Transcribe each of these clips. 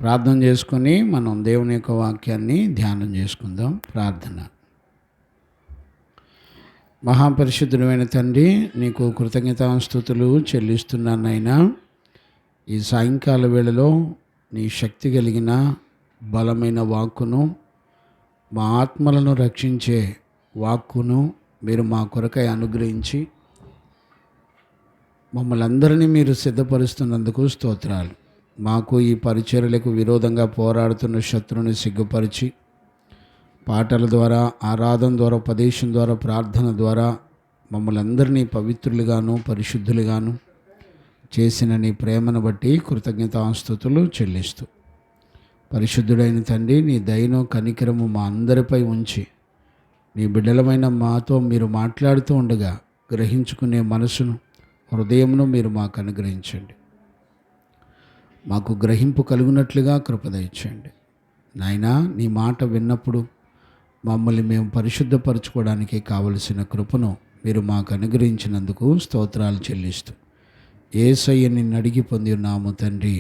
ప్రార్థన చేసుకొని మనం దేవుని యొక్క వాక్యాన్ని ధ్యానం చేసుకుందాం. ప్రార్థన. మహాపరిశుద్ధుడైన తండ్రి, నీకు కృతజ్ఞతాస్తుతులు చెల్లిస్తున్నానైనా. ఈ సాయంకాల వేళలో నీ శక్తి కలిగిన బలమైన వాక్కును, మా ఆత్మలను రక్షించే వాక్కును మీరు మా కొరకై అనుగ్రహించి మమ్మల్ని అందరినీ మీరు సిద్ధపరుస్తున్నందుకు స్తోత్రాలు. మాకు ఈ పరిచర్యలకు విరోధంగా పోరాడుతున్న శత్రువుని సిగ్గుపరిచి పాటల ద్వారా, ఆరాధన ద్వారా, ఉపదేశం ద్వారా, ప్రార్థన ద్వారా మమ్మల్ని అందరినీ పవిత్రులుగాను పరిశుద్ధులుగాను చేసిన నీ ప్రేమను బట్టి కృతజ్ఞతాస్తుతులు చెల్లిస్తూ, పరిశుద్ధుడైన తండ్రి, నీ దయను కనికరము మా అందరిపై ఉంచి నీ బిడ్డలమైన మాతో మీరు మాట్లాడుతూ ఉండగా గ్రహించుకునే మనసును, హృదయమును మీరు మాకు అనుగ్రహించండి. మాకు గ్రహింపు కలుగునట్లుగా కృప దయచేయండి నాయనా. నీ మాట విన్నప్పుడు మమ్మల్ని మేము పరిశుద్ధపరచుకోవడానికి కావలసిన కృపను మీరు మాకు అనుగ్రహించినందుకు స్తోత్రాలు చెల్లిస్తూ యేసయ్య నిన్ను అడిగి పొంది ఉన్నాము తండ్రి,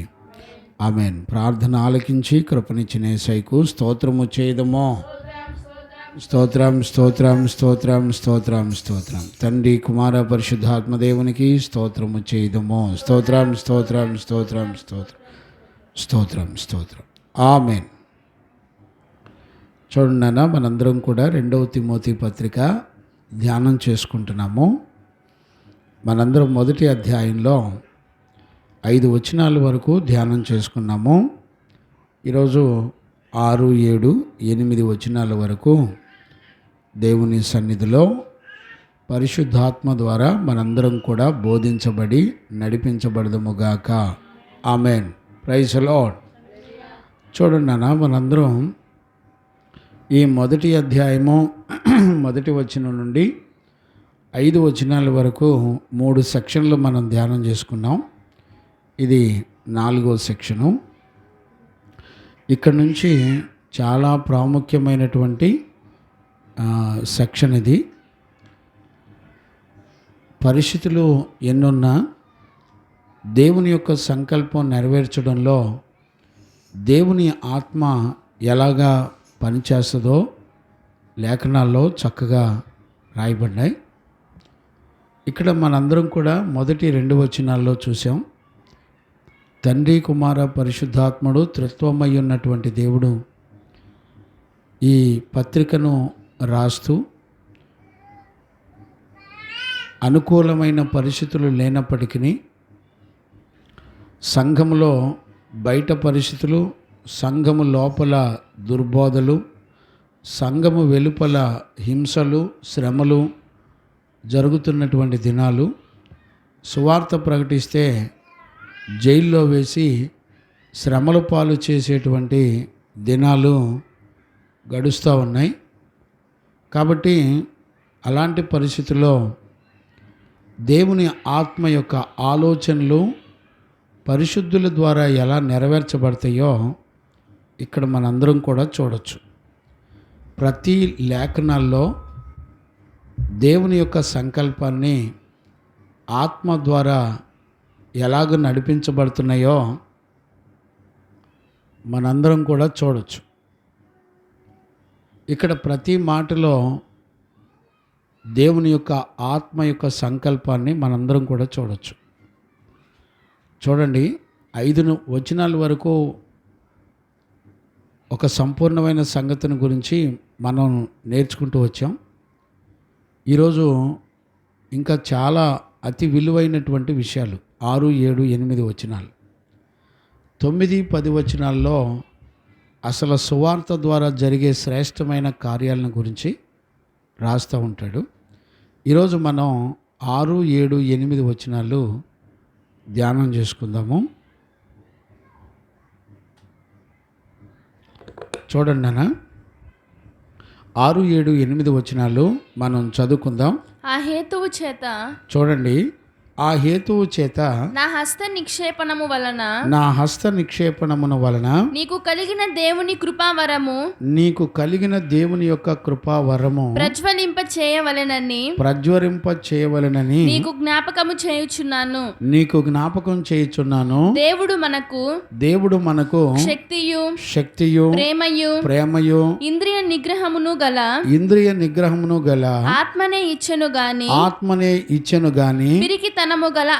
ఆమెన్. ప్రార్థన ఆలకించి కృపనిచ్చిన యేసయ్యకు స్తోత్రము చేయదమో. స్తోత్రం స్తోత్రం స్తోత్రం స్తోత్రం స్తోత్రం. తండ్రి, కుమార, పరిశుద్ధాత్మదేవునికి స్తోత్రము చేయదమో. స్తోత్రం స్తోత్రం స్తోత్రం స్తోత్రం స్తోత్రం స్తోత్రం. ఆమెన్. చూడండి, మనందరం కూడా 2వ తిమోతి పత్రిక ధ్యానం చేసుకుంటున్నాము. మనందరం మొదటి అధ్యాయంలో 5 వచనాల వరకు ధ్యానం చేసుకున్నాము. ఈరోజు 6, 7, 8 వచనాల వరకు దేవుని సన్నిధిలో పరిశుద్ధాత్మ ద్వారా మనందరం కూడా బోధించబడి నడిపించబడదుముగాక. ఆమెన్. Praise the Lord. చూడండి నాన్న, మనందరం ఈ మొదటి అధ్యాయము 1వ వచనం నుండి 5 వచనాల వరకు 3 సెక్షన్లు మనం ధ్యానం చేసుకున్నాం. ఇది 4వ సెక్షను. ఇక్కడ నుంచి చాలా ప్రాముఖ్యమైనటువంటి సెక్షన్ ఇది. పరిస్థితులు ఎన్నున్నా దేవుని యొక్క సంకల్పం నెరవేర్చడంలో దేవుని ఆత్మ ఎలాగా పనిచేస్తుందో లేఖనాల్లో చక్కగా రాయబడ్డాయి. ఇక్కడ మనందరం కూడా మొదటి 2 వచనాల్లో చూసాం. తండ్రి, కుమార, పరిశుద్ధాత్ముడు త్రిత్వమై ఉన్నటువంటి దేవుడు ఈ పత్రికను రాస్తూ అనుకూలమైన పరిస్థితులు లేనప్పటికీ సంఘములో బయట పరిస్థితులు, సంఘము లోపల దుర్బోధలు, సంఘము వెలుపల హింసలు, శ్రమలు జరుగుతున్నటువంటి దినాలు, సువార్త ప్రకటిస్తే జైల్లో వేసి శ్రమల పాలు చేసేటువంటి దినాలు గడుస్తూ ఉన్నాయి. కాబట్టి అలాంటి పరిస్థితుల్లో దేవుని ఆత్మ యొక్క ఆలోచనలు పరిశుద్ధుల ద్వారా ఎలా నెరవేర్చబడతాయో ఇక్కడ మనందరం కూడా చూడొచ్చు. ప్రతి లేఖనాల్లో దేవుని యొక్క సంకల్పాన్ని ఆత్మ ద్వారా ఎలాగ నడిపించబడుతున్నాయో మనందరం కూడా చూడొచ్చు. ఇక్కడ ప్రతి మాటలో దేవుని యొక్క ఆత్మ యొక్క సంకల్పాన్ని మనందరం కూడా చూడొచ్చు. చూడండి, 5 వచనాల వరకు ఒక సంపూర్ణమైన సంగతిని గురించి మనం నేర్చుకుంటూ వచ్చాం. ఈరోజు ఇంకా చాలా అతి విలువైనటువంటి విషయాలు 6, 7, 8 వచనాలు. 9, 10 వచనాల్లో అసలు సువార్త ద్వారా జరిగే శ్రేష్టమైన కార్యాలను గురించి రాస్తూ ఉంటాడు. ఈరోజు మనం 6, 7, 8 వచనాలు ధ్యానం చేసుకుందాము. చూడండి నాన్న, 6, 7, 8 వచనాలు మనం చదువుకుందాం. ఆ హేతువు చేత చూడండి, ఆ హేతువు చేత నా హస్త నిక్షేపణము వలన నా హస్త నిక్షేపణమును వలన నీకు కలిగిన దేవుని కృపావరము నీకు కలిగిన దేవుని యొక్క కృపావరము ప్రజ్వలింప చేయవలెనని ప్రజ్వరింప చేయవలెనని నీకు జ్ఞాపకము చేయుచున్నాను. నీకు జ్ఞాపకం చేయుచున్నాను. దేవుడు మనకు శక్తియు ప్రేమయు ఇంద్రియ నిగ్రహమును గల ఆత్మనే ఇచ్చెను గాని పిరికితనము గల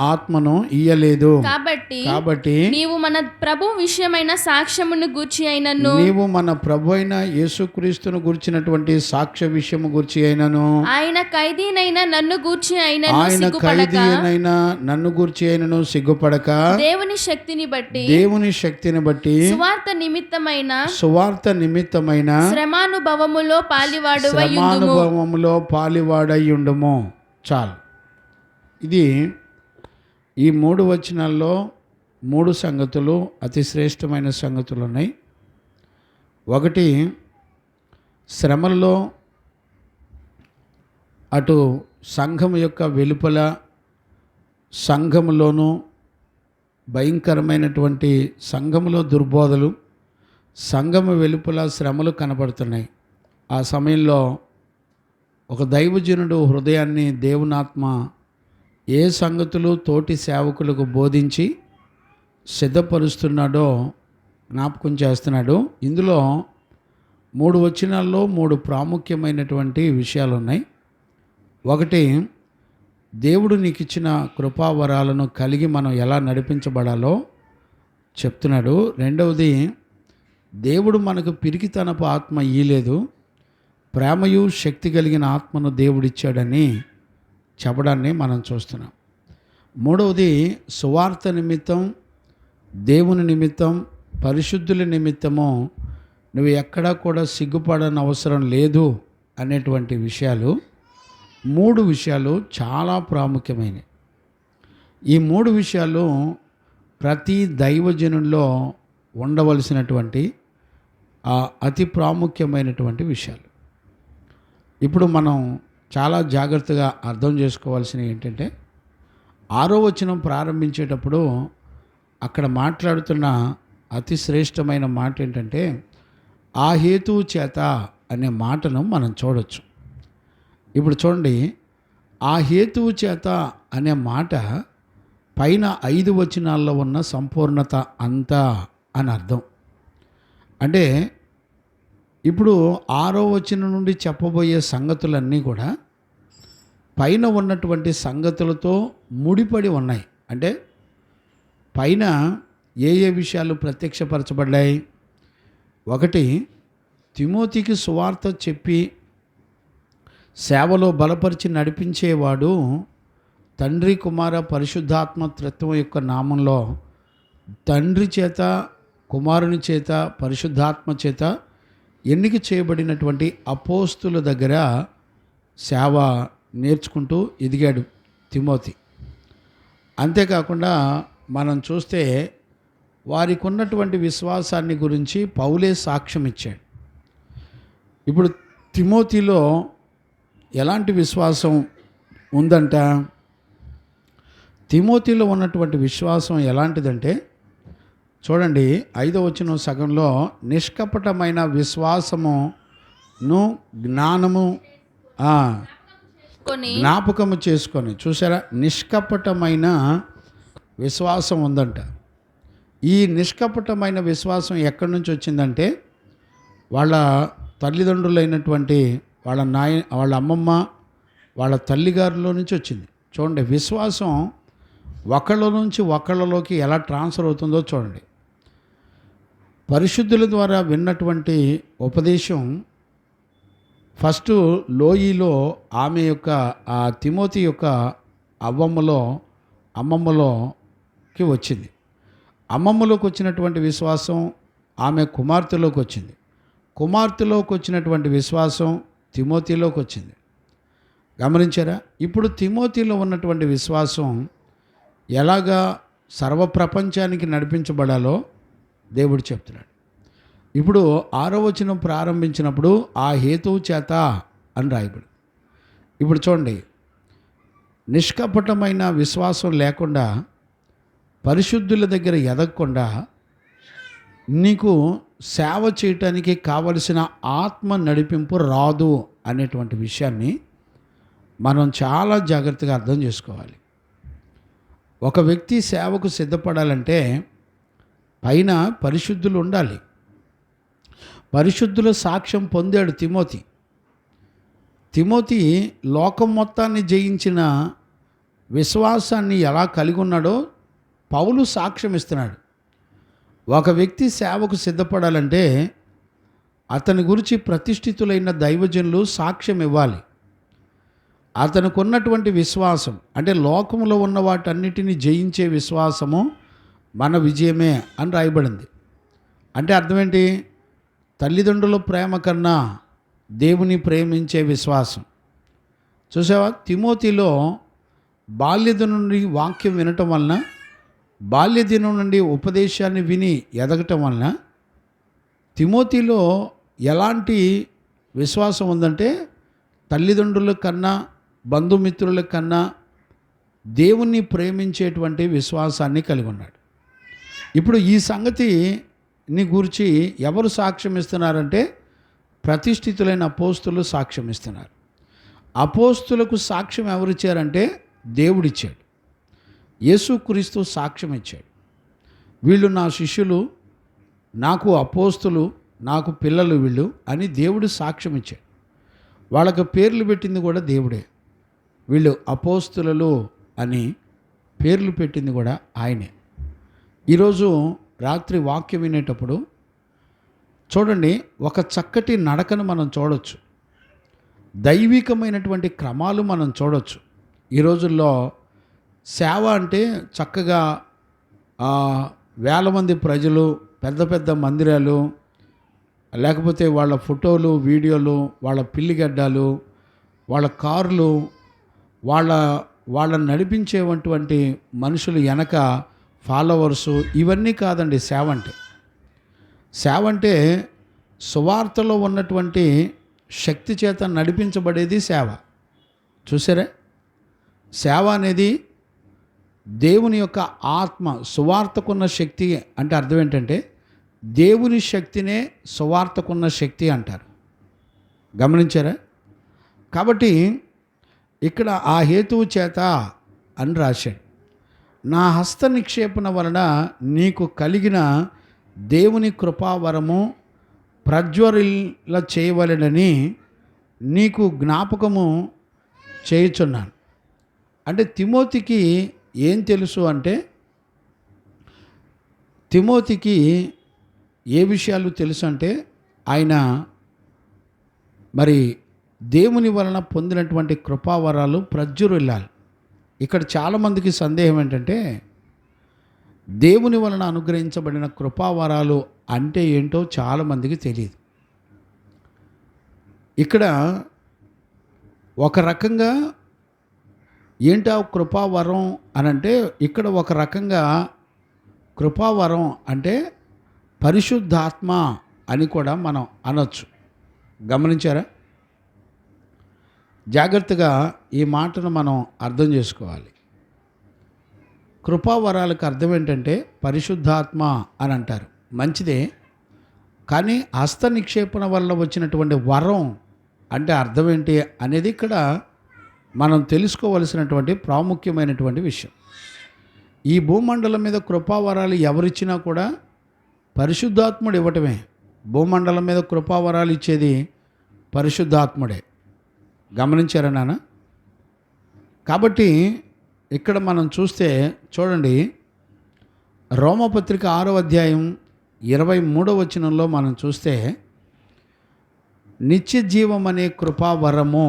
ఆత్మను ఇయ్యలేదు. కాబట్టి నీవు మన ప్రభు విషయమైన సాక్ష్యమును గూర్చి అయినను నీవు మన ప్రభు అయిన యేసుక్రీస్తును గూర్చినటువంటి సాక్ష్య విషయము గూర్చి అయినను ఆయన ఖైదీనైన నన్ను గూర్చి అయినను సిగ్గుపడక దేవుని శక్తిని బట్టి సువార్త నిమిత్తమైన శ్రమానుభవములో పాలివాడయ్యుండుము. చాలు. ఇది ఈ 3 వచనాల్లో 3 సంగతులు, అతి శ్రేష్టమైన సంగతులు ఉన్నాయి. ఒకటి, శ్రమల్లో అటు సంఘం యొక్క వెలుపల సంఘములోనూ భయంకరమైనటువంటి సంఘములో దుర్బోధలు, సంఘము వెలుపల శ్రమలు కనబడుతున్నాయి. ఆ సమయంలో ఒక దైవజనుడు హృదయాన్ని దేవునాత్మ ఏ సంగతులు తోటి సేవకులకు బోధించి సిద్ధపరుస్తున్నాడో జ్ఞాపకం చేస్తున్నాడు. ఇందులో 3 వచనాల్లో 3 ప్రాముఖ్యమైనటువంటి విషయాలు ఉన్నాయి. ఒకటి, దేవుడు నీకు ఇచ్చిన కృపావరాలను కలిగి మనం ఎలా నడిపించబడాలో చెప్తున్నాడు. రెండవది, దేవుడు మనకు పిరికితనపు ఆత్మ ఇయ్యలేదు, ప్రేమయు శక్తి కలిగిన ఆత్మను దేవుడిచ్చాడని చెప్పడాన్ని మనం చూస్తున్నాం. మూడవది, సువార్త నిమిత్తం, దేవుని నిమిత్తం, పరిశుద్ధుల నిమిత్తము నువ్వు ఎక్కడా కూడా సిగ్గుపడని అవసరం లేదు అనేటువంటి విషయాలు. 3 విషయాలు చాలా ప్రాముఖ్యమైనవి. ఈ 3 విషయాలు ప్రతి దైవజనుల్లో ఉండవలసినటువంటి అతి ప్రాముఖ్యమైనటువంటి విషయాలు. ఇప్పుడు మనం చాలా జాగ్రత్తగా అర్థం చేసుకోవాల్సినవి ఏంటంటే, 6వ వచనం ప్రారంభించేటప్పుడు అక్కడ మాట్లాడుతున్న అతి శ్రేష్టమైన మాట ఏంటంటే, ఆ హేతువు చేత అనే మాటను మనం చూడొచ్చు. ఇప్పుడు చూడండి, ఆ హేతువు చేత అనే మాట పైన 5 వచనాల్లో ఉన్న సంపూర్ణత అంతా అని అర్థం. అంటే ఇప్పుడు 6వ వచనం నుండి చెప్పబోయే సంగతులన్నీ కూడా పైన ఉన్నటువంటి సంగతులతో ముడిపడి ఉన్నాయి. అంటే పైన ఏ విషయాలు ప్రత్యక్షపరచబడ్డాయి? ఒకటి, తిమోతికి సువార్త చెప్పి సేవలో బలపరిచి నడిపించేవాడు తండ్రి, కుమార, పరిశుద్ధాత్మ త్రిత్వం యొక్క నామంలో తండ్రి చేత, కుమారుని చేత, పరిశుద్ధాత్మ చేత ఎన్నిక చేయబడినటువంటి అపోస్తుల దగ్గర సేవ నేర్చుకుంటూ ఎదిగాడు తిమోతి. అంతేకాకుండా మనం చూస్తే వారికి ఉన్నటువంటి విశ్వాసాన్ని గురించి పౌలే సాక్ష్యం ఇచ్చాడు. ఇప్పుడు తిమోతిలో ఎలాంటి విశ్వాసం ఉందంట? తిమోతిలో ఉన్నటువంటి విశ్వాసం ఎలాంటిదంటే, చూడండి 5వ వచనం సగంలో, నిష్కపటమైన విశ్వాసమును జ్ఞాపకము చేసుకొని. చూసారా, నిష్కపటమైన విశ్వాసం ఉందంట. ఈ నిష్కపటమైన విశ్వాసం ఎక్కడి నుంచి వచ్చిందంటే, వాళ్ళ తల్లిదండ్రులైనటువంటి వాళ్ళ అమ్మమ్మ, వాళ్ళ తల్లిగారిలో నుంచి వచ్చింది. చూడండి, విశ్వాసం ఒకళ్ళ నుంచి ఒకళ్ళలోకి ఎలా ట్రాన్స్ఫర్ అవుతుందో చూడండి. పరిశుద్ధుల ద్వారా విన్నటువంటి ఉపదేశం ఫస్ట్ లోయలో ఆమె యొక్క ఆ తిమోతి యొక్క అమ్మమ్మలోకి వచ్చింది. అమ్మమ్మలోకి వచ్చినటువంటి విశ్వాసం ఆమె కుమార్తెలోకి వచ్చింది. కుమార్తెలోకి వచ్చినటువంటి విశ్వాసం తిమోతిలోకి వచ్చింది. గమనించారా? ఇప్పుడు తిమోతిలో ఉన్నటువంటి విశ్వాసం ఎలాగా సర్వప్రపంచానికి నడిపించబడాలో దేవుడు చెప్తున్నాడు. ఇప్పుడు 6వ వచనం ప్రారంభించినప్పుడు ఆ హేతువు చేత అని రాయబడి. ఇప్పుడు చూడండి, నిష్కపటమైన విశ్వాసం లేకుండా, పరిశుద్ధుల దగ్గర ఎదగకుండా నీకు సేవ చేయటానికి కావలసిన ఆత్మ నడిపింపు రాదు అనేటువంటి విషయాన్ని మనం చాలా జాగ్రత్తగా అర్థం చేసుకోవాలి. ఒక వ్యక్తి సేవకు సిద్ధపడాలంటే పైన పరిశుద్ధులు ఉండాలి. పరిశుద్ధుల సాక్ష్యం పొందాడు తిమోతి లోకం మొత్తాన్ని జయించిన విశ్వాసాన్ని ఎలా కలిగి ఉన్నాడో పౌలు సాక్ష్యం ఇస్తున్నాడు. ఒక వ్యక్తి సేవకు సిద్ధపడాలంటే అతని గురించి ప్రతిష్ఠితులైన దైవజనులు సాక్ష్యం ఇవ్వాలి. అతనికి ఉన్నటువంటి విశ్వాసం అంటే లోకంలో ఉన్న వాటన్నిటిని జయించే విశ్వాసము మన విజయమే అని రాయబడింది. అంటే అర్థం ఏంటి? తల్లిదండ్రుల ప్రేమ కన్నా దేవుని ప్రేమించే విశ్వాసం. చూసావా, తిమోతిలో బాల్యద నుండి వాక్యం వినటం వలన, బాల్యదినం నుండి ఉపదేశాన్ని విని ఎదగటం వలన తిమోతిలో ఎలాంటి విశ్వాసం ఉందంటే తల్లిదండ్రుల కన్నా, బంధుమిత్రుల కన్నా దేవుణ్ణి ప్రేమించేటువంటి విశ్వాసాన్ని కలిగి ఉన్నాడు. ఇప్పుడు ఈ సంగతి నీ గురించి ఎవరు సాక్ష్యం ఇస్తున్నారంటే ప్రతిష్ఠితులైన అపోస్తులు సాక్ష్యం ఇస్తున్నారు. అపోస్తులకు సాక్ష్యం ఎవరిచ్చారంటే దేవుడిచ్చాడు. యేసుక్రీస్తు సాక్ష్యం ఇచ్చాడు. వీళ్ళు నా శిష్యులు, నాకు అపోస్తులు, నాకు పిల్లలు వీళ్ళు అని దేవుడు సాక్ష్యం ఇచ్చాడు. వాళ్ళకు పేర్లు పెట్టింది కూడా దేవుడే. వీళ్ళు అపోస్తులు అని పేర్లు పెట్టింది కూడా ఆయనే. ఈరోజు రాత్రి వాక్యం వినేటప్పుడు చూడండి, ఒక చక్కటి నడకను మనం చూడవచ్చు, దైవికమైనటువంటి క్రమాలు మనం చూడవచ్చు. ఈ రోజుల్లో సేవ అంటే చక్కగా వేల మంది ప్రజలు, పెద్ద పెద్ద మందిరాలు, లేకపోతే వాళ్ళ ఫోటోలు, వీడియోలు, వాళ్ళ పిల్లిగడ్డాలు, వాళ్ళ కార్లు, వాళ్ళని నడిపించేటువంటి మనుషులు వెనక ఫాలోవర్సు, ఇవన్నీ కాదండి సేవ అంటే. సేవ అంటే సువార్తలో ఉన్నటువంటి శక్తి చేత నడిపించబడేది సేవ. చూసారా, సేవ అనేది దేవుని యొక్క ఆత్మ, సువార్తకున్న శక్తి అంటే అర్థం ఏంటంటే దేవుని శక్తినే సువార్తకున్న శక్తి అంటారు. గమనించారా? కాబట్టి ఇక్కడ ఆ హేతువు చేత అని రాశాడు, నా హస్త నిక్షేపణ వలన నీకు కలిగిన దేవుని కృపావరము ప్రజ్వరిల్ల చేయవలెనని నీకు జ్ఞాపకము చేయుచున్నాను. అంటే తిమోతికి ఏం తెలుసు అంటే, తిమోతికి ఏ విషయాలు తెలుసు అంటే ఆయన మరి దేవుని వలన పొందినటువంటి కృపావరాలు ప్రజ్వరిల్లాలి. ఇక్కడ చాలామందికి సందేహం ఏంటంటే దేవుని వలన అనుగ్రహించబడిన కృపావరాలు అంటే ఏంటో చాలామందికి తెలియదు. ఇక్కడ ఒక రకంగా ఏంటా కృపావరం అని అంటే, ఇక్కడ ఒక రకంగా కృపావరం అంటే పరిశుద్ధాత్మ అని కూడా మనం అనొచ్చు. గమనించారా? జాగ్రత్తగా ఈ మాటను మనం అర్థం చేసుకోవాలి. కృపావరాలకు అర్థం ఏంటంటే పరిశుద్ధాత్మ అని అంటారు, మంచిదే. కానీ హస్త నిక్షేపణ వల్ల వచ్చినటువంటి వరం అంటే అర్థం ఏంటి అనేది ఇక్కడ మనం తెలుసుకోవలసినటువంటి ప్రాముఖ్యమైనటువంటి విషయం. ఈ భూమండలం మీద కృపావరాలు ఎవరిచ్చినా కూడా పరిశుద్ధాత్ముడు ఇవ్వటమే. భూమండలం మీద కృపావరాలు ఇచ్చేది పరిశుద్ధాత్ముడే. గమనించారా నాన్న? కాబట్టి ఇక్కడ మనం చూస్తే చూడండి, రోమపత్రిక 6వ అధ్యాయం 23వ వచనంలో మనం చూస్తే నిత్య జీవం అనే కృపావరము,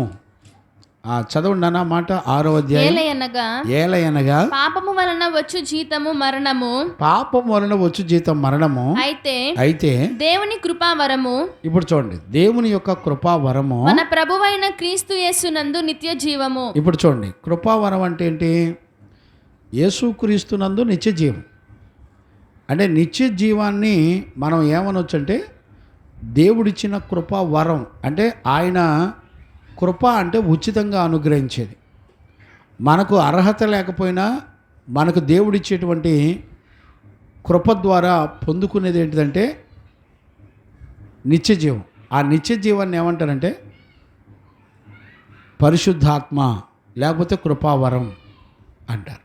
చదవండి అన్న మాట. 6వ అధ్యాయం, ఏలయనగా పాపము వలన వచ్చు జీతము మరణము, పాపము వలన వచ్చు జీతం మరణము, అయితే దేవుని కృపావరము, ఇప్పుడు చూడండి, దేవుని యొక్క కృపావరము మన ప్రభువైన క్రీస్తు యేసునందు నిత్య జీవము. ఇప్పుడు చూడండి, కృపావరం అంటే ఏంటి? యేసుక్రీస్తునందు నిత్య జీవం. అంటే నిత్య జీవాన్ని మనం ఏమనొచ్చు అంటే దేవుడిచ్చిన కృపావరం. అంటే ఆయన కృప అంటే ఉచితంగా అనుగ్రహించేది. మనకు అర్హత లేకపోయినా మనకు దేవుడిచ్చేటువంటి కృప ద్వారా పొందుకునేది ఏంటిదంటే నిత్య జీవం. ఆ నిత్య జీవాన్ని ఏమంటారంటే పరిశుద్ధాత్మ లేకపోతే కృపావరం అంటారు.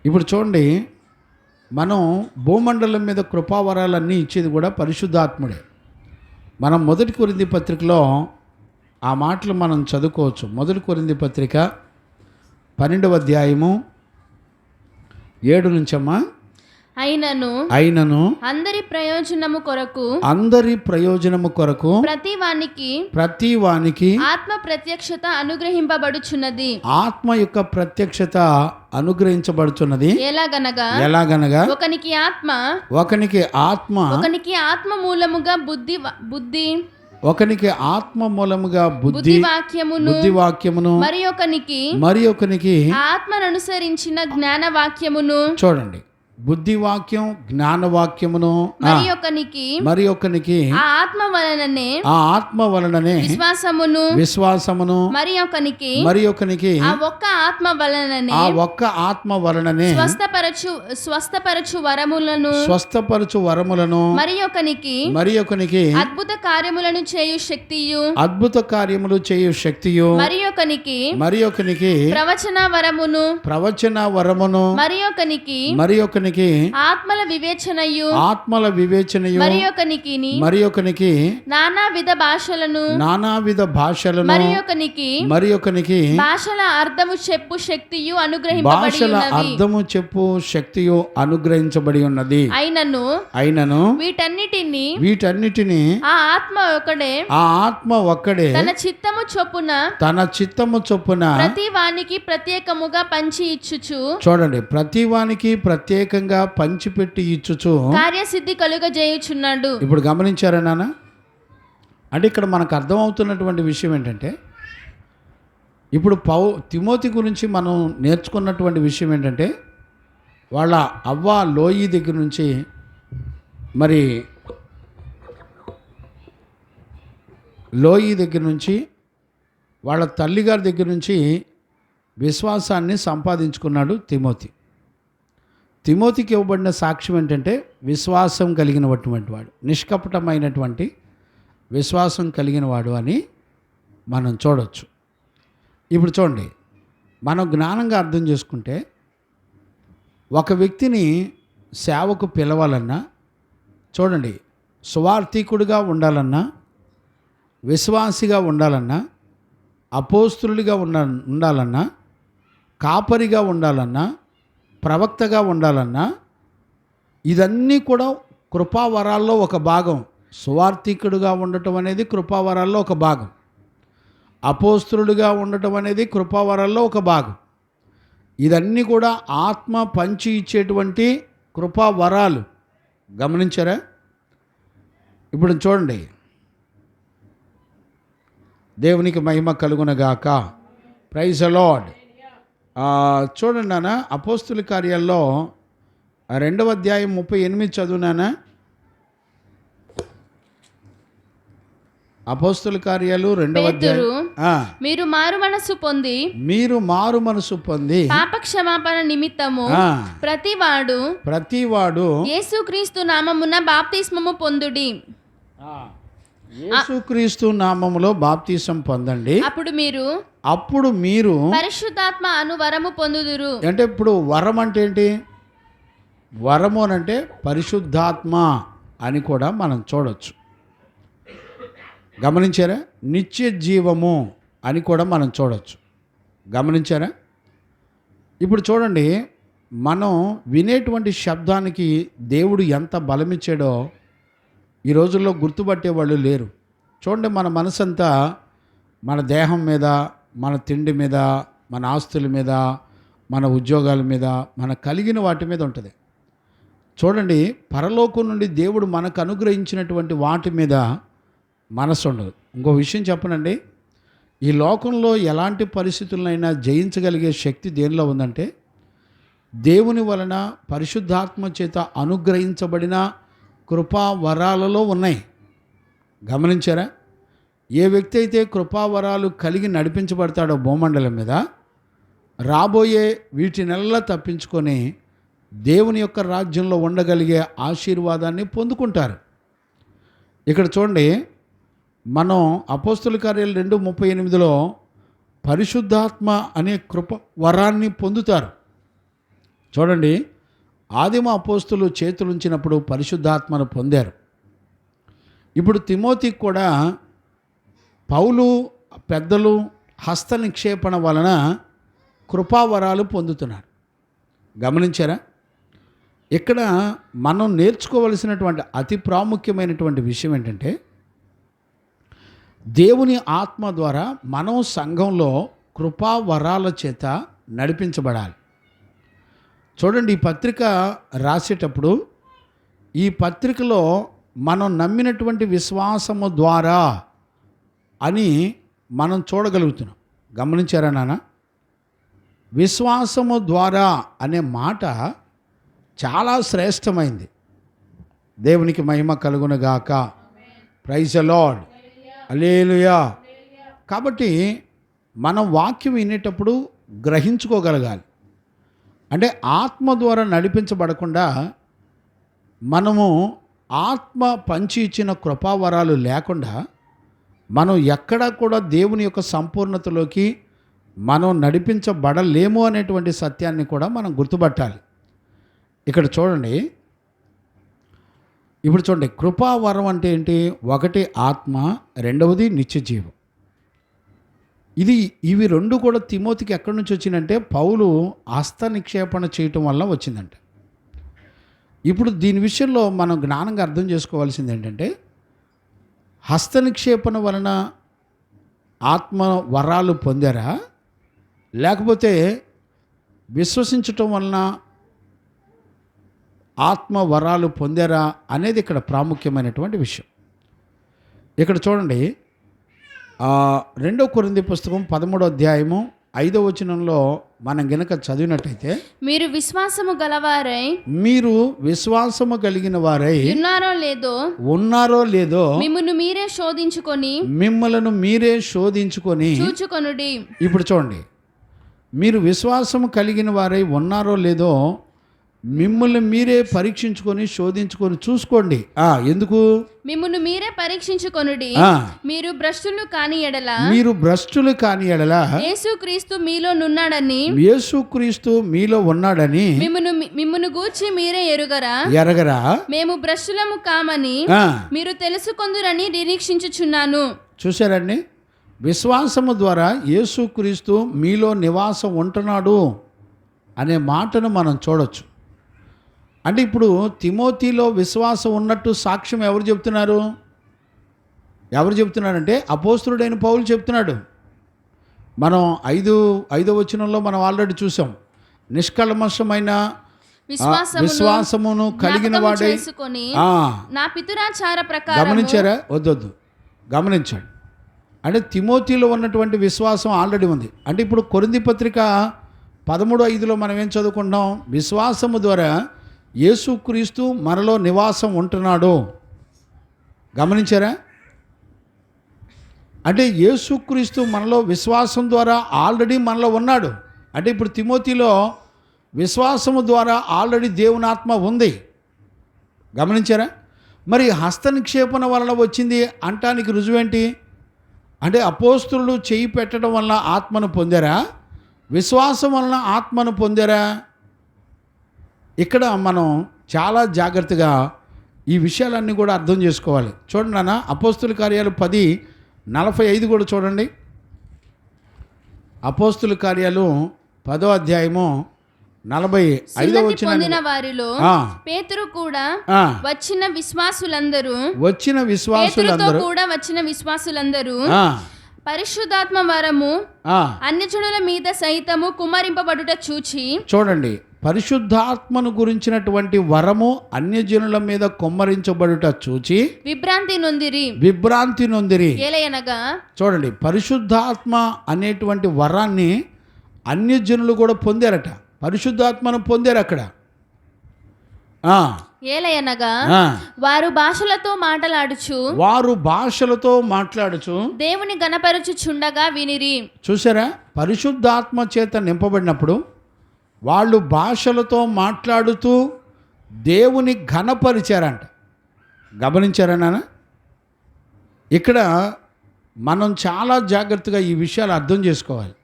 ఇప్పుడు చూడండి, మనం భూమండలం మీద కృపావరాలన్నీ ఇచ్చేది కూడా పరిశుద్ధాత్ముడే. మనం 1 కొరింథీ పత్రికలో ఆ మాటలు మనం చదువుకోవచ్చు. 1 కొరింథీ పత్రిక 12వ అధ్యాయము 7 నుంచమ్మా. అయినను అందరి ప్రయోజనము కొరకు ప్రతి వానికి ఆత్మ ప్రత్యక్షత అనుగ్రహింపబడుచున్నది. ఆత్మ యొక్క ప్రత్యక్షత అనుగ్రహించబడుచున్నది. ఎలాగనగా ఒకనికి ఆత్మ మూలముగా బుద్ధి వాక్యమును మరి ఒకనికి ఆత్మను అనుసరించిన జ్ఞాన వాక్యమును. చూడండి, బుద్ధి వాక్యం జ్ఞాన వాక్యమును మరి ఒకనికి ఆ ఆత్మ వలననే విశ్వాసమును మరి ఒకనికి ఆ ఒక్క ఆత్మ వలననే స్వస్థపరచు వరములను మరి ఒకనికి అద్భుత కార్యములు చేయు శక్తియు మరి ఒకనికి ప్రవచన వరమును మరి ఒకనికి ఆత్మల వివేచనయు మరి ఒకనికి నానా విధ భాషలను మరి ఒకనికి భాషల అర్థము చెప్పు శక్తియు అనుగ్రహించబడి ఉన్నది. అయినను వీటన్నిటిని ఆ ఆత్మ ఒక్కడే తన చిత్తము చొప్పున ప్రతి వానికి ప్రత్యేకముగా పంచి ఇచ్చుచు. చూడండి, ప్రతి వానికి ప్రత్యేకంగా పంచిపెట్టి ఇచ్చుచు కార్యసిద్ధి కలుగజేయుచున్నాడు. ఇప్పుడు గమనించారా నాన్న? అంటే ఇక్కడ మనకు అర్థమవుతున్నటువంటి విషయం ఏంటంటే, ఇప్పుడు తిమోతి గురించి మనం నేర్చుకున్నటువంటి విషయం ఏంటంటే, వాళ్ళ అవ్వ లోయి దగ్గర నుంచి వాళ్ళ తల్లిగారి దగ్గర నుంచి విశ్వాసాన్ని సంపాదించుకున్నాడు తిమోతి. తిమోతికి ఇవ్వబడిన సాక్ష్యం ఏంటంటే విశ్వాసం కలిగినటువంటి వాడు, నిష్కపటమైనటువంటి విశ్వాసం కలిగిన వాడు అని మనం చూడవచ్చు. ఇప్పుడు చూడండి, మనం జ్ఞానంగా అర్థం చేసుకుంటే ఒక వ్యక్తిని సేవకు పిలవాలన్నా, చూడండి, సువార్థికుడిగా ఉండాలన్నా, విశ్వాసిగా ఉండాలన్నా, అపోస్తులుడిగా ఉండాలన్నా, కాపరిగా ఉండాలన్నా, ప్రవక్తగా ఉండాలన్నా, ఇదన్నీ కూడా కృపావరాల్లో ఒక భాగం. సువార్థికుడిగా ఉండటం అనేది కృపావరాల్లో ఒక భాగం. అపోస్తులుడిగా ఉండటం అనేది కృపావరాల్లో ఒక భాగం. ఇదన్నీ కూడా ఆత్మ పంచి ఇచ్చేటువంటి కృపావరాలు. గమనించారా? ఇప్పుడు చూడండి, దేవునికి మహిమ కలుగునగాక. Praise the Lord. చూడండి నాన్న, అపోస్తుల కార్యాల్లో 2వ అధ్యాయం 38 చదువునానా. అపోస్తుల కార్యాలు 2వ అధ్యాయం. మీరు మారు మనసు పొంది పాప క్షమాపణ నిమిత్తము ప్రతివాడు యేసుక్రీస్తు నామమున బాప్తిస్మము పొందుడి. యేసుక్రీస్తు నామములో బాప్తిసం పొందండి, అప్పుడు మీరు పరిశుద్ధాత్మ అను వరము పొందుదురు. అంటే ఇప్పుడు వరం అంటే ఏంటి? వరము అంటే పరిశుద్ధాత్మ అని కూడా మనం చూడొచ్చు. గమనించారా? నిత్య జీవము అని కూడా మనం చూడొచ్చు. గమనించారా? ఇప్పుడు చూడండి, మనం వినేటువంటి శబ్దానికి దేవుడు ఎంత బలమిచ్చాడో ఈ రోజుల్లో గుర్తుపట్టే వాళ్ళు లేరు. చూడండి, మన మనసంతా మన దేహం మీద, మన తిండి మీద, మన ఆస్తుల మీద, మన ఉద్యోగాల మీద, మన కలిగిన వాటి మీద ఉంటుంది. చూడండి, పరలోకం నుండి దేవుడు మనకు అనుగ్రహించినటువంటి వాటి మీద మనసు ఉండదు. ఇంకో విషయం చెప్పనండి, ఈ లోకంలో ఎలాంటి పరిస్థితులైనా జయించగలిగే శక్తి దేనిలో ఉందంటే దేవుని వలన పరిశుద్ధాత్మ చేత అనుగ్రహించబడిన కృపా వరాలలో ఉన్నాయి. గమనించారా? ఏ వ్యక్తి అయితే కృపావరాలు కలిగి నడిపించబడతాడో భూమండలం మీద, రాబోయే వీటినెల్లా తప్పించుకొని దేవుని యొక్క రాజ్యంలో ఉండగలిగే ఆశీర్వాదాన్ని పొందుకుంటారు. ఇక్కడ చూడండి, మనం అపోస్తుల కార్యాలు 2:38లో పరిశుద్ధాత్మ అనే కృప వరాన్ని పొందుతారు. చూడండి, ఆదిమ అపోస్తులు చేతులుంచినప్పుడు పరిశుద్ధాత్మను పొందారు. ఇప్పుడు తిమోతికి కూడా పౌలు పెద్దలు హస్త నిక్షేపణ వలన కృపావరాలు పొందుతున్నారు. గమనించారా? ఇక్కడ మనం నేర్చుకోవలసినటువంటి అతి ప్రాముఖ్యమైనటువంటి విషయం ఏంటంటే, దేవుని ఆత్మ ద్వారా మనం సంఘంలో కృపావరాల చేత నడిపించబడాలి. చూడండి, ఈ పత్రిక రాసేటప్పుడు ఈ పత్రికలో మనం నమ్మినటువంటి విశ్వాసము ద్వారా అని మనం చూడగలుగుతున్నాం. గమనించారా నాన్న? విశ్వాసము ద్వారా అనే మాట చాలా శ్రేష్టమైంది. దేవునికి మహిమ కలుగునుగాక. Praise the Lord. హల్లెలూయా. కాబట్టి మనం వాక్యం వినేటప్పుడు గ్రహించుకోగలగాలి. అంటే ఆత్మ ద్వారా నడిపించబడకుండా మనము ఆత్మ పంచి ఇచ్చిన కృపావరాలు లేకుండా మనం ఎక్కడా కూడా దేవుని యొక్క సంపూర్ణతలోకి మనం నడిపించబడలేము అనేటువంటి సత్యాన్ని కూడా మనం గుర్తుపట్టాలి. ఇక్కడ చూడండి, ఇప్పుడు చూడండి, కృపావరం అంటే ఏంటి? ఒకటి ఆత్మ, రెండవది నిత్యజీవం. ఇవి రెండు కూడా తిమోతికి ఎక్కడి నుంచి వచ్చిందంటే పౌలు హస్త నిక్షేపణ చేయటం వల్ల వచ్చిందంట. ఇప్పుడు దీని విషయంలో మనం జ్ఞానంగా అర్థం చేసుకోవాల్సింది ఏంటంటే, హస్త నిక్షేపణ వలన ఆత్మ వరాలు పొందారా, లేకపోతే విశ్వసించటం వలన ఆత్మ వరాలు పొందారా అనేది ఇక్కడ ప్రాముఖ్యమైనటువంటి విషయం. ఇక్కడ చూడండి, 2 కొరింథీ పుస్తకం 13వ అధ్యాయము 5వ వచనంలో మనం గనక చదివినట్టయితే, మీరు విశ్వాసము గలవారై, మీరు విశ్వాసము కలిగిన వారై ఉన్నారో లేదో మిమ్మల్ని మీరే శోధించుకొని చూచుకొనుడి. ఇప్పుడు చూడండి, మీరు విశ్వాసము కలిగిన వారై ఉన్నారో లేదో మిమ్మల్ని మీరే పరీక్షించుకొని శోధించుకొని చూసుకోండి. ఎందుకు? మిమ్మల్ని మీరే పరీక్షించుకొనుడి. మీరు భ్రష్టులు కాని ఎడల యేసుక్రీస్తు మీలో ఉన్నాడని మిమ్మును గూర్చి మీరే ఎరుగరా? మేము భ్రష్టులము కామని మీరు తెలుసుకొందురని నిరీక్షించుచున్నాను. చూశారండి, విశ్వాసము ద్వారా యేసుక్రీస్తు మీలో నివాసం ఉంటున్నాడు అనే మాటను మనం చూడొచ్చు. అంటే ఇప్పుడు తిమోతిలో విశ్వాసం ఉన్నట్టు సాక్ష్యం ఎవరు చెప్తున్నారంటే అపోస్తలుడైన పౌలు చెప్తున్నాడు. మనం 5వ వచనంలో మనం ఆల్రెడీ చూసాం. నిష్కల్మషమైన విశ్వాసమును కలిగిన వాడై నా పితరాచార ప్రకారం. గమనించారా? వద్దు గమనించండి. అంటే తిమోతిలో ఉన్నటువంటి విశ్వాసం ఆల్రెడీ ఉంది. అంటే ఇప్పుడు కొరింథీ పత్రిక 13:5లో మనం ఏం చదువుకుంటాం? విశ్వాసము ద్వారా యేసుక్రీస్తు మనలో నివాసం ఉంటున్నాడు. గమనించారా? అంటే యేసుక్రీస్తు మనలో విశ్వాసం ద్వారా ఆల్రెడీ మనలో ఉన్నాడు. అంటే ఇప్పుడు తిమోతిలో విశ్వాసము ద్వారా ఆల్రెడీ దేవుని ఆత్మ ఉంది. గమనించారా? మరి హస్త నిక్షేపణ వలన వచ్చింది అంటానికి రుజువేంటి? అంటే అపోస్తలుడు చేయి పెట్టడం వలన ఆత్మను పొందారా, విశ్వాసం వలన ఆత్మను పొందారా? ఇక్కడ మనం చాలా జాగ్రత్తగా ఈ విషయాలన్నీ కూడా అర్థం చేసుకోవాలి. చూడండి నాన్న, అపోస్తుల కార్యాలు 10:45 కూడా చూడండి. అపోస్తుల కార్యాలు 10వ అధ్యాయము 45వ వచనం. వారిలో పేతురు కూడా వచ్చిన విశ్వాసులందరూ పరిశుద్ధాత్మ వరము అన్యజనుల మీద సైతము కుమ్మరింపబడుట చూచి. చూడండి, పరిశుద్ధాత్మను గురించినటువంటి వరము అన్యజనుల మీద కుమ్మరించబడుట చూచి విభ్రాంతి నొందిరి. ఏలయనగా చూడండి, పరిశుద్ధాత్మ అనేటువంటి వరాన్ని అన్యజనులు కూడా పొందారట. పరిశుద్ధాత్మను పొందారు అక్కడ. ఏలయనగా వారు భాషలతో మాట్లాడుచు దేవుని గణపరచుచుండగా వినిరి. చూసారా, పరిశుద్ధాత్మ చేత నింపబడినప్పుడు వాళ్ళు భాషలతో మాట్లాడుతూ దేవుని ఘనపరిచారంట. గమనించారా నాన్న? ఇక్కడ మనం చాలా జాగ్రత్తగా ఈ విషయాలు అర్థం చేసుకోవాలి.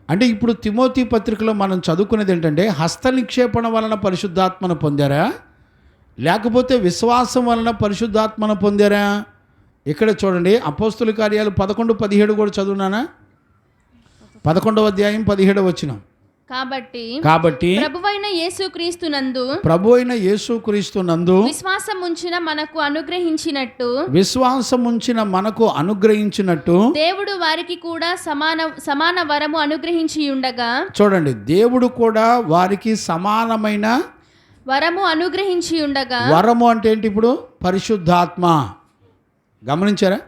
అంటే ఇప్పుడు తిమోతి పత్రికలో మనం చదువుకునేది ఏంటంటే, హస్త నిక్షేపణ వలన పరిశుద్ధాత్మను పొందారా, లేకపోతే విశ్వాసం వలన పరిశుద్ధాత్మను పొందారా? ఇక్కడ చూడండి, అపోస్తుల కార్యాలు 11-17 కూడా చదువునానా? 11వ అధ్యాయం 17వ వచనం. కాబట్టి ప్రభువైన యేసుక్రీస్తునందు విశ్వాసం ఉంచిన మనకు అనుగ్రహించినట్టు దేవుడు వారికి కూడా సమాన వరము అనుగ్రహించి ఉండగా. చూడండి, దేవుడు కూడా వారికి సమానమైన వరము అనుగ్రహించి ఉండగా. వరము అంటే ఏంటి? ఇప్పుడు పరిశుద్ధాత్మ. గమనించారా?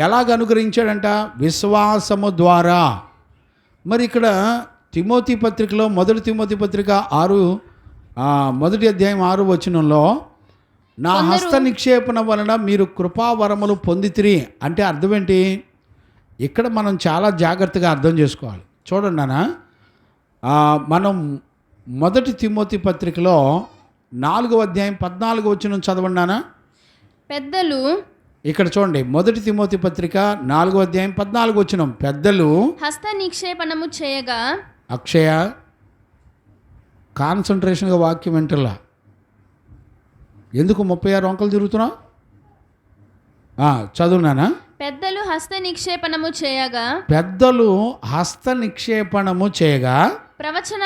ఎలాగ అనుగ్రహించాడంట? విశ్వాసము ద్వారా. మరి ఇక్కడ తిమోతి పత్రికలో మొదటి తిమోతి పత్రిక 1వ అధ్యాయం 6వ వచనంలో, నా హస్త నిక్షేపణ వలన మీరు కృపావరములు పొందితిరి అంటే అర్థం ఏంటి? ఇక్కడ మనం చాలా జాగ్రత్తగా అర్థం చేసుకోవాలి. చూడండి నాన్న, మనం మొదటి తిమోతి పత్రికలో 4వ అధ్యాయం 14వ వచనం చదవండి నాన్న. పెద్దలు, ఇక్కడ చూడండి, మొదటి తిమోతి పత్రిక 4వ అధ్యాయం 14వ వచనం. పెద్దలు హస్త నిక్షేపణము చేయగా. అక్షయ కాన్సన్ట్రేషన్గా వాక్యం వింటలా, ఎందుకు 36 అంకలు తిరుగుతున్నావు? చదువునానా? పెద్దలు హస్త నిక్షేపణము చేయగా ప్రవచన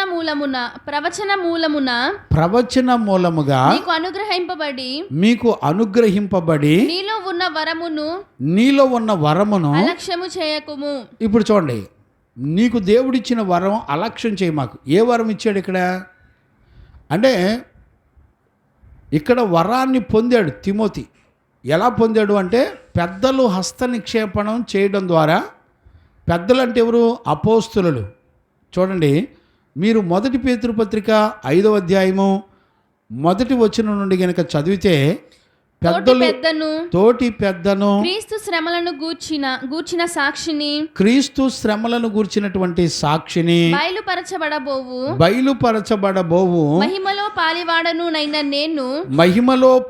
మూలముగా మీకు అనుగ్రహింపబడి నీలో ఉన్న వరమును అలక్ష్యము చేయకుము. ఇప్పుడు చూడండి, నీకు దేవుడిచ్చిన వరం అలక్ష్యం చేయి. మాకు ఏ వరం ఇచ్చాడు ఇక్కడ అంటే, ఇక్కడ వరాన్ని పొందాడు తిమోతి. ఎలా పొందాడు అంటే, పెద్దలు హస్త నిక్షేపణం చేయడం ద్వారా. పెద్దలు అంటే ఎవరు? అపోస్తులు. చూడండి, మీరు మొదటి పేతురు పత్రిక 5వ అధ్యాయము 1వ వచనం నుండి గనక చదివితే, తోటి పెద్దను క్రీస్తు శ్రమలను గూర్చినటువంటి సాక్షిని బయలుపరచబడబోవు మహిమలో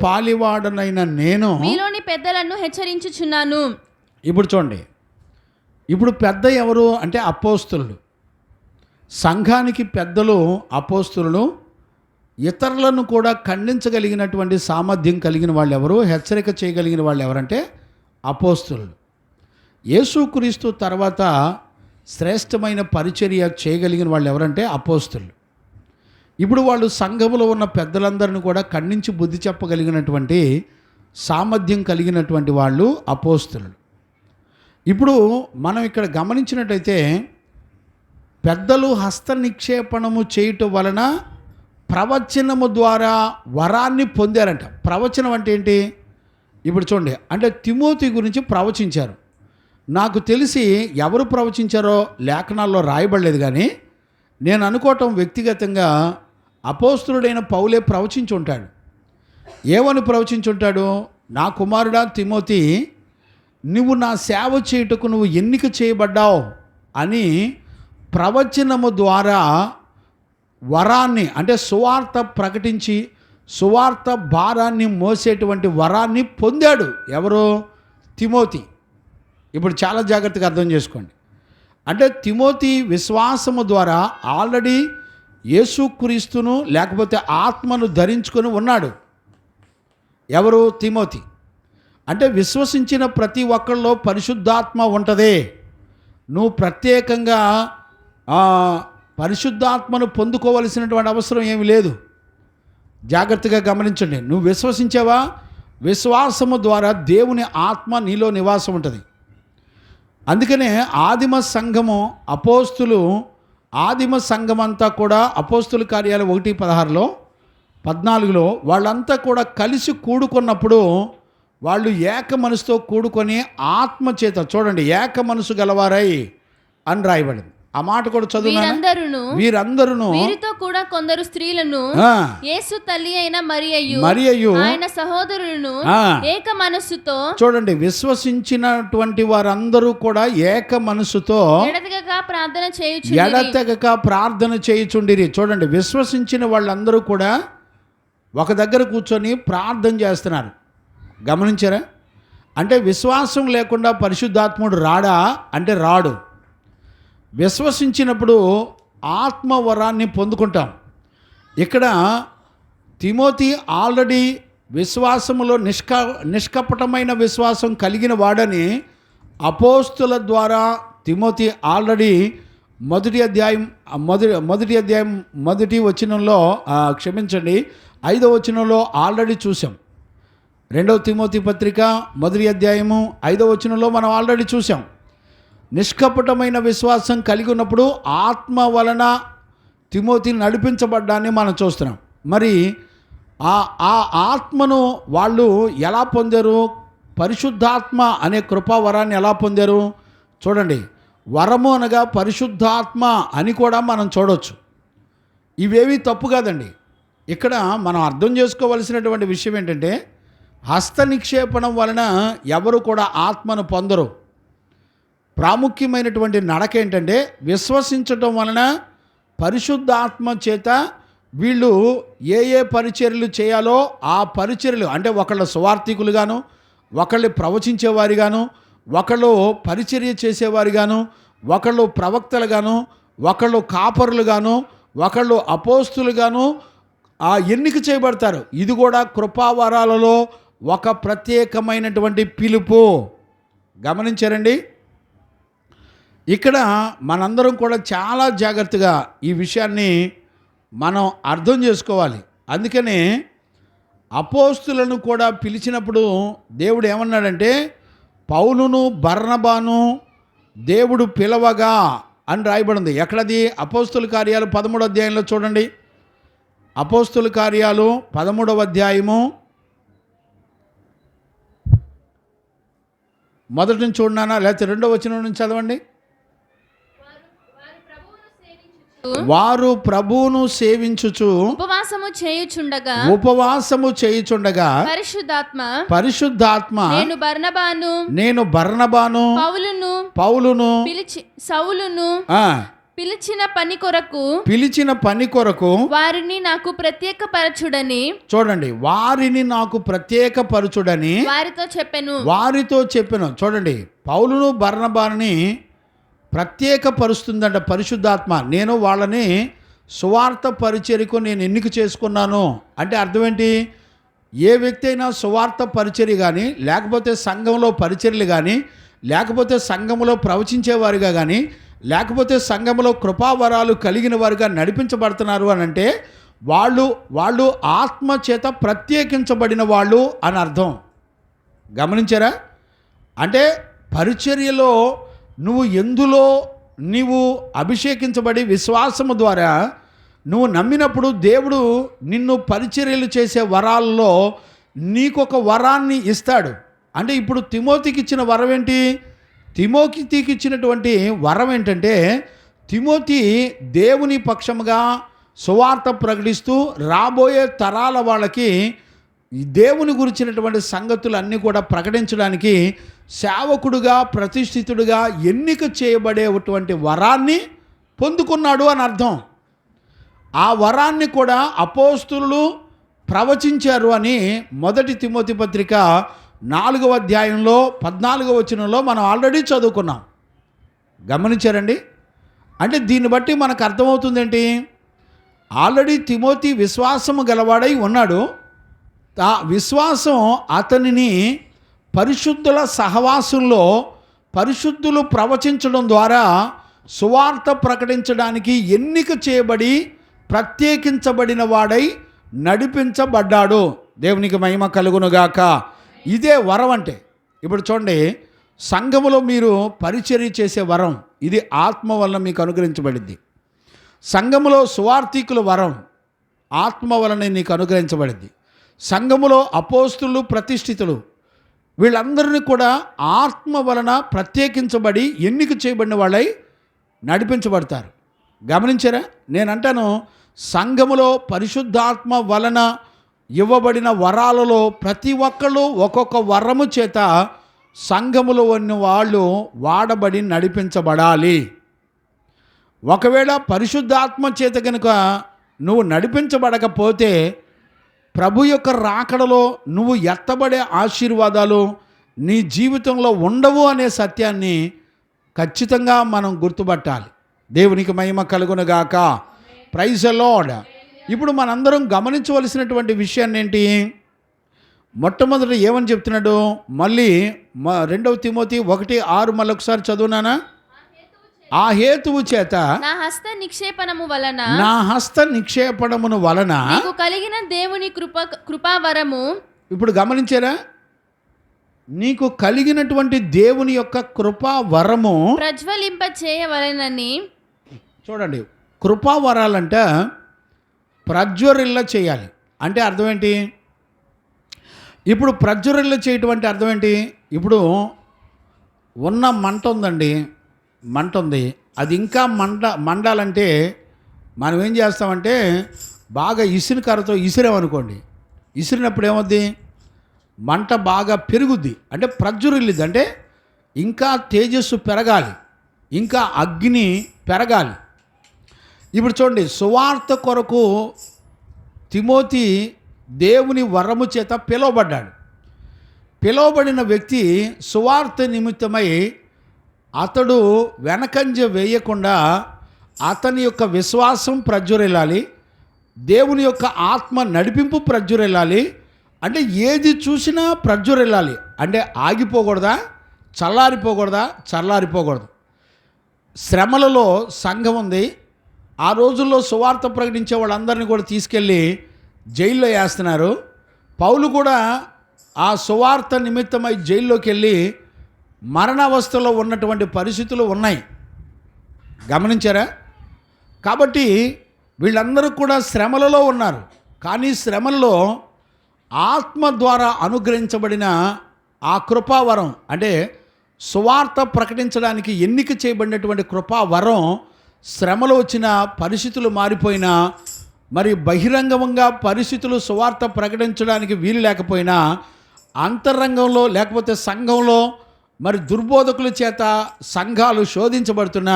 పాలివాడనైన నేను మీలోని పెద్దలను హెచ్చరించుచున్నాను. ఇప్పుడు చూడండి, ఇప్పుడు పెద్ద ఎవరు అంటే అపోస్తులు. సంఘానికి పెద్దలు అపోస్తులు. ఇతరులను కూడా ఖండించగలిగినటువంటి సామర్థ్యం కలిగిన వాళ్ళు ఎవరు? హెచ్చరిక చేయగలిగిన వాళ్ళు ఎవరంటే అపోస్తులు. యేసుక్రీస్తు తర్వాత శ్రేష్టమైన పరిచర్య చేయగలిగిన వాళ్ళు ఎవరంటే అపోస్తులు. ఇప్పుడు వాళ్ళు సంఘములో ఉన్న పెద్దలందరిని కూడా ఖండించి బుద్ధి చెప్పగలిగినటువంటి సామర్థ్యం కలిగినటువంటి వాళ్ళు అపోస్తులు. ఇప్పుడు మనం ఇక్కడ గమనించినట్టయితే, పెద్దలు హస్త నిక్షేపణము చేయటం వలన ప్రవచనము ద్వారా వరాన్ని పొందారంట. ప్రవచనం అంటే ఏంటి? ఇప్పుడు చూడండి, అంటే తిమోతి గురించి ప్రవచించారు. నాకు తెలిసి ఎవరు ప్రవచించారో లేఖనాల్లో రాయబడలేదు, కానీ నేను అనుకోవటం వ్యక్తిగతంగా అపోస్తులుడైన పౌలే ప్రవచించి ఉంటాడు. ఏమని ప్రవచించి ఉంటాడు? నా కుమారుడా తిమోతి, నువ్వు నా సేవ చేయుటకు నువ్వు ఎన్నిక చేయబడ్డావు అని ప్రవచనము ద్వారా వరాన్ని, అంటే సువార్త ప్రకటించి సువార్త భారాన్ని మోసేటువంటి వరాన్ని పొందాడు. ఎవరు? తిమోతి. ఇప్పుడు చాలా జాగ్రత్తగా అర్థం చేసుకోండి. అంటే తిమోతి విశ్వాసము ద్వారా ఆల్రెడీ యేసుక్రీస్తును లేకపోతే ఆత్మను ధరించుకొని ఉన్నాడు. ఎవరు? తిమోతి. అంటే విశ్వసించిన ప్రతి ఒక్కళ్ళలో పరిశుద్ధాత్మ ఉంటుంది. నువ్వు ప్రత్యేకంగా పరిశుద్ధాత్మను పొందుకోవలసినటువంటి అవసరం ఏమీ లేదు. జాగ్రత్తగా గమనించండి. నువ్వు విశ్వసించావా? విశ్వాసము ద్వారా దేవుని ఆత్మ నీలో నివాసం ఉంటుంది. అందుకనే ఆదిమ సంఘము అపోస్తులు, ఆదిమ సంఘం అంతా కూడా అపోస్తుల కార్యాలు 1:16లో 14లో వాళ్ళంతా కూడా కలిసి కూడుకున్నప్పుడు వాళ్ళు ఏక మనసుతో కూడుకొని ఆత్మ చేత, చూడండి, ఏక మనసు గలవారై అని రాయబడింది. ఆ మాట కూడా చదువు. వీరందరూ వీరితో కూడా కొందరు స్త్రీలను యేసు తల్లి అయిన మరియయు ఆయన సహోదరులను ఏక మనస్సుతో, చూడండి, విశ్వసించినటువంటి వారందరూ కూడా ఏక మనస్సుతో ఎడతెగక ప్రార్థన చేయుచుండిరి. చూడండి, విశ్వసించిన వాళ్ళందరూ కూడా ఒక దగ్గర కూర్చొని ప్రార్థన చేస్తున్నారు. గమనించారా? అంటే విశ్వాసం లేకుండా పరిశుద్ధాత్ముడు రాడా అంటే రాడు. విశ్వసించినప్పుడు ఆత్మవరాన్ని పొందుకుంటాం. ఇక్కడ తిమోతి ఆల్రెడీ విశ్వాసములో నిష్కపటమైన విశ్వాసం కలిగిన వాడని అపోస్తుల ద్వారా తిమోతి ఆల్రెడీ మొదటి అధ్యాయం మొదటి వచనంలో 5వ వచనంలో ఆల్రెడీ చూసాం. 2వ తిమోతి పత్రిక మొదటి అధ్యాయము 5వ వచనంలో మనం ఆల్రెడీ చూసాం. నిష్కపటమైన విశ్వాసం కలిగి ఉన్నప్పుడు ఆత్మ వలన తిమోతి నడిపించబడ్డాన్ని మనం చూస్తున్నాం. మరి ఆ ఆత్మను వాళ్ళు ఎలా పొందారు? పరిశుద్ధాత్మ అనే కృపావరాన్ని ఎలా పొందారు? చూడండి, వరము అనగా పరిశుద్ధాత్మ అని కూడా మనం చూడవచ్చు. ఇవేవి తప్పు కాదండి. ఇక్కడ మనం అర్థం చేసుకోవలసినటువంటి విషయం ఏంటంటే, హస్త నిక్షేపణం వలన ఎవరు కూడా ఆత్మను పొందరు. ప్రాముఖ్యమైనటువంటి నడక ఏంటంటే, విశ్వసించటం వలన పరిశుద్ధాత్మ చేత వీళ్ళు ఏ పరిచర్యలు చేయాలో ఆ పరిచర్యలు, అంటే ఒకళ్ళు సువార్థికులుగాను, ఒకళ్ళు ప్రవచించేవారిగాను, ఒకళ్ళు పరిచర్య చేసేవారిగాను, ఒకళ్ళు ప్రవక్తలుగాను, ఒకళ్ళు కాపరులుగాను, ఒకళ్ళు అపోస్తులుగాను ఎన్నిక చేయబడతారు. ఇది కూడా కృపావరాలలో ఒక ప్రత్యేకమైనటువంటి పిలుపు. గమనించారండి? ఇక్కడ మనందరం కూడా చాలా జాగ్రత్తగా ఈ విషయాన్ని మనం అర్థం చేసుకోవాలి. అందుకనే అపోస్తులను కూడా పిలిచినప్పుడు దేవుడు ఏమన్నాడంటే, పౌలును బర్నబాను దేవుడు పిలవగా అని రాయబడింది. ఎక్కడది? అపోస్తుల కార్యాలు 13వ అధ్యాయంలో చూడండి. అపోస్తుల కార్యాలు 13వ అధ్యాయము మొదటి నుంచి చూడనా, లేకపోతే 2వ వచనం నుంచి చదవండి. వారు ప్రభువును సేవించుచు ఉపవాసము చేయుచుండగా పరిశుద్ధాత్మ నేను బర్నబాను పౌలును పిలిచిన పని కొరకు వారిని నాకు ప్రత్యేకపరచుడని, చూడండి, వారిని నాకు ప్రత్యేకపరచుడని వారితో చెప్పెను. చూడండి, పౌలును బర్నబాని ప్రత్యేకపరుస్తుందంట పరిశుద్ధాత్మ. నేను వాళ్ళని సువార్త పరిచర్యకు నేను ఎన్నిక చేసుకున్నాను అంటే అర్థం ఏంటి? ఏ వ్యక్తి అయినా సువార్త పరిచర్య కానీ, లేకపోతే సంఘంలో పరిచర్యలు కానీ, లేకపోతే సంఘంలో ప్రవచించేవారుగా కానీ, లేకపోతే సంఘంలో కృపావరాలు కలిగిన వారుగా నడిపించబడుతున్నారు అని అంటే వాళ్ళు ఆత్మ చేత ప్రత్యేకించబడిన వాళ్ళు అని అర్థం. గమనించారా? అంటే పరిచర్యలో నీవు అభిషేకించబడి విశ్వాసము ద్వారా నువ్వు నమ్మినప్పుడు దేవుడు నిన్ను పరిచర్యలు చేసే వరాల్లో నీకొక వరాన్ని ఇస్తాడు. అంటే ఇప్పుడు తిమోతికి ఇచ్చిన వరం ఏంటి? తిమోతికి ఇచ్చినటువంటి వరం ఏంటంటే, తిమోతి దేవుని పక్షముగా సువార్త ప్రకటిస్తూ రాబోయే తరాల వాళ్ళకి దేవుని గురించినటువంటి సంగతులన్నీ కూడా ప్రకటించడానికి సేవకుడుగా, ప్రతిష్ఠితుడుగా ఎన్నిక చేయబడేటువంటి వరాన్ని పొందుకున్నాడు అని అర్థం. ఆ వరాన్ని కూడా అపోస్తులు ప్రవచించారు అని మొదటి తిమోతి పత్రిక 4వ అధ్యాయంలో 14వ వచనంలో మనం ఆల్రెడీ చదువుకున్నాం. గమనించారండి? అంటే దీన్ని బట్టి మనకు అర్థమవుతుంది ఏంటి? ఆల్రెడీ తిమోతి విశ్వాసము గలవాడై ఉన్నాడు. ఆ విశ్వాసం అతనిని పరిశుద్ధుల సహవాసంలో పరిశుద్ధులు ప్రవచించడం ద్వారా సువార్త ప్రకటించడానికి ఎన్నిక చేయబడి ప్రత్యేకించబడిన వాడై నడిపించబడ్డాడు. దేవునికి మహిమ కలుగునుగాక. ఇదే వరం అంటే. ఇప్పుడు చూడండి, సంఘములో మీరు పరిచర్య చేసే వరం ఇది ఆత్మ వలన మీకు అనుగ్రహించబడింది. సంఘములో సువార్థికుల వరం ఆత్మ వలన నీకు అనుగ్రహించబడింది. సంఘములో అపోస్తులు, ప్రతిష్ఠితులు వీళ్ళందరినీ కూడా ఆత్మ వలన ప్రత్యేకించబడి ఎన్నిక చేయబడిన వాళ్ళై నడిపించబడతారు. గమనించారా? నేనంటాను, సంఘములో పరిశుద్ధాత్మ వలన ఇవ్వబడిన వరాలలో ప్రతి ఒక్కళ్ళు ఒక్కొక్క వరము చేత సంఘములో ఉన్న వాళ్ళు వాడబడి నడిపించబడాలి. ఒకవేళ పరిశుద్ధాత్మ చేత కనుక నువ్వు నడిపించబడకపోతే ప్రభు యొక్క రాకడలో నువ్వు ఎత్తబడే ఆశీర్వాదాలు నీ జీవితంలో ఉండవు అనే సత్యాన్ని ఖచ్చితంగా మనం గుర్తుపట్టాలి. దేవునికి మహిమ కలుగునుగాక. Praise the Lord. ఇప్పుడు మనందరం గమనించవలసినటువంటి విషయాన్ని ఏంటి? మొట్టమొదటి ఏమని చెప్తున్నాడు? మళ్ళీ 2 తిమోతి 1:6 మళ్ళీ ఒకసారి చదువునానా? ఆ హేతువు చేత నా హస్త నిక్షేపణమును వలన నీకు కలిగిన దేవుని కృపావరము. ఇప్పుడు గమనించారా? నీకు కలిగినటువంటి దేవుని యొక్క కృపావరము ప్రజ్వలింప చేయవలెనని. చూడండి, కృపావరాలంట ప్రజ్వరిల్ల చేయాలి అంటే అర్థం ఏంటి? ఇప్పుడు ప్రజ్వరిల్ల చేయటం అంటే అర్థం ఏంటి? ఇప్పుడు ఉన్న మంట ఉందండి, మంట ఉంది, అది ఇంకా మండాలంటే మనం ఏం చేస్తామంటే బాగా ఇసిరి కర్రతో ఇసిరామనుకోండి, ఇసిరినప్పుడు ఏమవుద్ది? మంట బాగా పెరుగుద్ది, అంటే ప్రజ్వరిల్లిద్ది, అంటే ఇంకా తేజస్సు పెరగాలి, ఇంకా అగ్ని పెరగాలి. ఇప్పుడు చూడండి, సువార్త కొరకు తిమోతి దేవుని వరము చేత పిలువబడ్డాడు. పిలువబడిన వ్యక్తి సువార్త నిమిత్తమై అతడు వెనకంజ వేయకుండా అతని యొక్క విశ్వాసం ప్రజ్వరిల్లాలి, దేవుని యొక్క ఆత్మ నడిపింపు ప్రజ్వరిల్లాలి. అంటే ఏది చూసినా ప్రజ్వరిల్లాలి, అంటే ఆగిపోకూడదా, చల్లారిపోకూడదు. శ్రమలలో సంఘం ఉంది. ఆ రోజుల్లో సువార్త ప్రకటించే వాళ్ళందరినీ కూడా తీసుకెళ్ళి జైల్లో వేస్తున్నారు. పౌలు కూడా ఆ సువార్త నిమిత్తమై జైల్లోకి వెళ్ళి మరణావస్థలో ఉన్నటువంటి పరిస్థితులు ఉన్నాయి. గమనించారా? కాబట్టి వీళ్ళందరూ కూడా శ్రమలలో ఉన్నారు. కానీ శ్రమలలో ఆత్మ ద్వారా అనుగ్రహించబడిన ఆ కృపావరం, అంటే సువార్త ప్రకటించడానికి ఎన్నిక చేయబడినటువంటి కృపావరం, శ్రమలు వచ్చిన పరిస్థితులు మారిపోయినా, మరి బహిరంగంగా పరిస్థితులు సువార్త ప్రకటించడానికి వీలు లేకపోయినా, అంతరంగంలో లేకపోతే సంఘంలో మరి దుర్బోధకుల చేత సంఘాలు శోధించబడుతున్న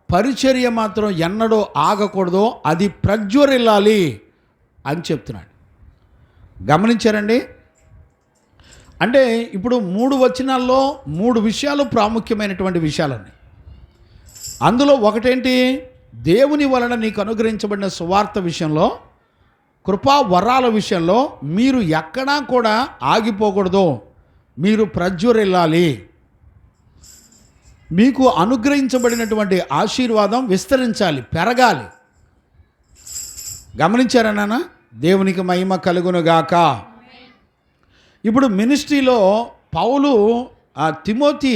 పరిచర్య మాత్రం ఎన్నడూ ఆగకూడదు, అది ప్రజ్వరిల్లాలి అని చెప్తున్నాడు. గమనించారండి? అంటే ఇప్పుడు 3 వచనాల్లో 3 విషయాలు ప్రాముఖ్యమైనటువంటి విషయాలండి. అందులో ఒకటేంటి? దేవుని వలన నీకు అనుగ్రహించబడిన సువార్త విషయంలో, కృపా వరాల విషయంలో మీరు ఎక్కడా కూడా ఆగిపోకూడదు, మీరు ప్రజ్వరిల్లాలి. మీకు అనుగ్రహించబడినటువంటి ఆశీర్వాదం విస్తరించాలి, పెరగాలి. గమనించారా నాన్న? దేవునికి మహిమ కలుగునుగాక. ఇప్పుడు మినిస్ట్రీలో పౌలు తిమోతి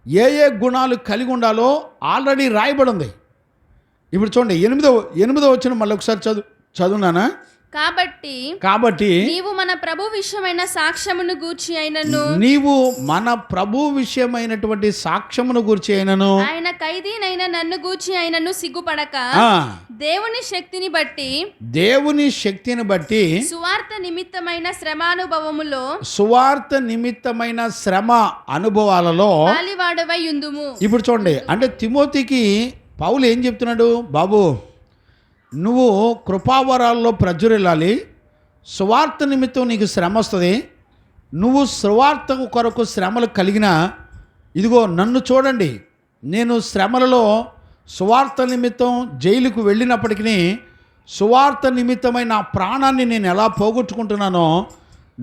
ఏ గుణాలు కలిగి ఉండాలో ఆల్రెడీ రాయబడి ఉంది. ఇప్పుడు చూడండి, 8వ వచనం మళ్ళీ ఒకసారి చదువునానా? కాబట్టి నీవు మన ప్రభు విషయమైన సాక్ష్యమును గూర్చి అయినను, నీవు మన ప్రభు విషయమైనటువంటి సాక్ష్యమును గూర్చి అయినను, ఆయన ఖైదీనైన నన్ను గూర్చి అయినను సిగ్గుపడక దేవుని శక్తిని బట్టి సువార్త నిమిత్తమైన శ్రమ అనుభవాలలో పాలివాడవై యుందుము. ఇప్పుడు చూడండి, అంటే తిమోతికి పౌలు ఏం చెప్తున్నాడు? బాబు, నువ్వు కృపావరాల్లో ప్రజ్వరిల్లాలి, సువార్త నిమిత్తం నీకు శ్రమ వస్తుంది. నువ్వు సువార్త కొరకు శ్రమలు కలిగిన, ఇదిగో నన్ను చూడండి, నేను శ్రమలలో సువార్త నిమిత్తం జైలుకు వెళ్ళినప్పటికీ సువార్త నిమిత్తమై నా ప్రాణాన్ని నేను ఎలా పోగొట్టుకుంటున్నానో,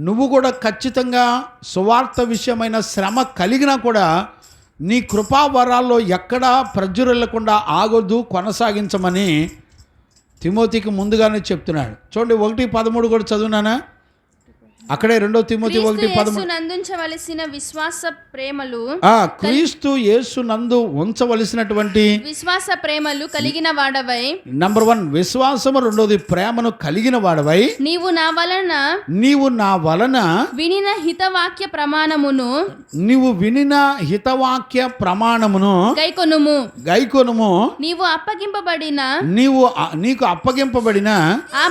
నువ్వు కూడా ఖచ్చితంగా సువార్త విషయమైన శ్రమ కలిగినా కూడా నీ కృపావరాల్లో ఎక్కడా ప్రజ్వరిల్లకుండా ఆగొద్దు, కొనసాగించమని తిమోతికి ముందుగానే చెప్తున్నాడు. చూడండి, 1:13 కూడా చదువునానా? అక్కడే 2 తిమోతి 1:13 నందుంచవలసిన విశ్వాస ప్రేమలు క్రీస్తు యేసు నందు ఉంచవలసినటువంటి విశ్వాస ప్రేమలు కలిగిన వాడవై, నంబర్ 1 విశ్వాసము, రెండోది ప్రేమను కలిగిన వాడవై, నీవు నా వలన వినిన హితవాక్య ప్రమాణమును గైకొనుము. నీకు అప్పగింపబడిన ఆ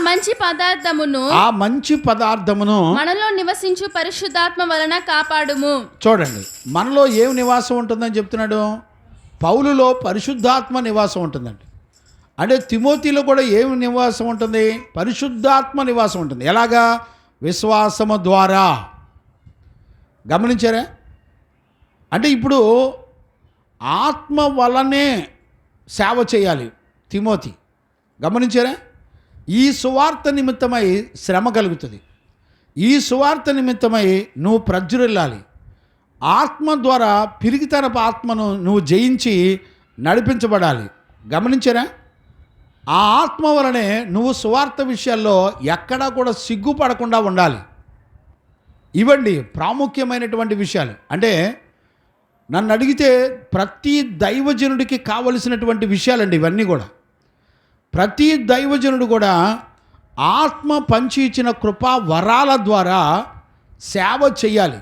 మంచి పదార్థమును మనలో నివసించు పరిశుద్ధాత్మ వలన కాపాడుము. చూడండి, మనలో ఏం నివాసం ఉంటుందని చెప్తున్నాడు? పౌలులో పరిశుద్ధాత్మ నివాసం ఉంటుందండి. అంటే తిమోతిలో కూడా ఏమి నివాసం ఉంటుంది? పరిశుద్ధాత్మ నివాసం ఉంటుంది. ఎలాగా? విశ్వాసము ద్వారా. గమనించారా? అంటే ఇప్పుడు ఆత్మ వలనే సేవ చేయాలి తిమోతి. గమనించారా? ఈ సువార్త నిమిత్తమై శ్రమ కలుగుతుంది. ఈ సువార్త నిమిత్తమై నువ్వు ప్రజ్వరిల్లాలి. ఆత్మ ద్వారా పిరిగితనపు ఆత్మను నువ్వు జయించి నడిపించబడాలి. గమనించారా? ఆ ఆత్మ వలనే నువ్వు సువార్త విషయాల్లో ఎక్కడా కూడా సిగ్గుపడకుండా ఉండాలి. ఇవండి ప్రాముఖ్యమైనటువంటి విషయాలు. అంటే నన్ను అడిగితే ప్రతి దైవజనుడికి కావలసినటువంటి విషయాలండి ఇవన్నీ కూడా. ప్రతి దైవజనుడు కూడా ఆత్మ పంచి ఇచ్చిన కృపా వరాల ద్వారా సేవ చేయాలి.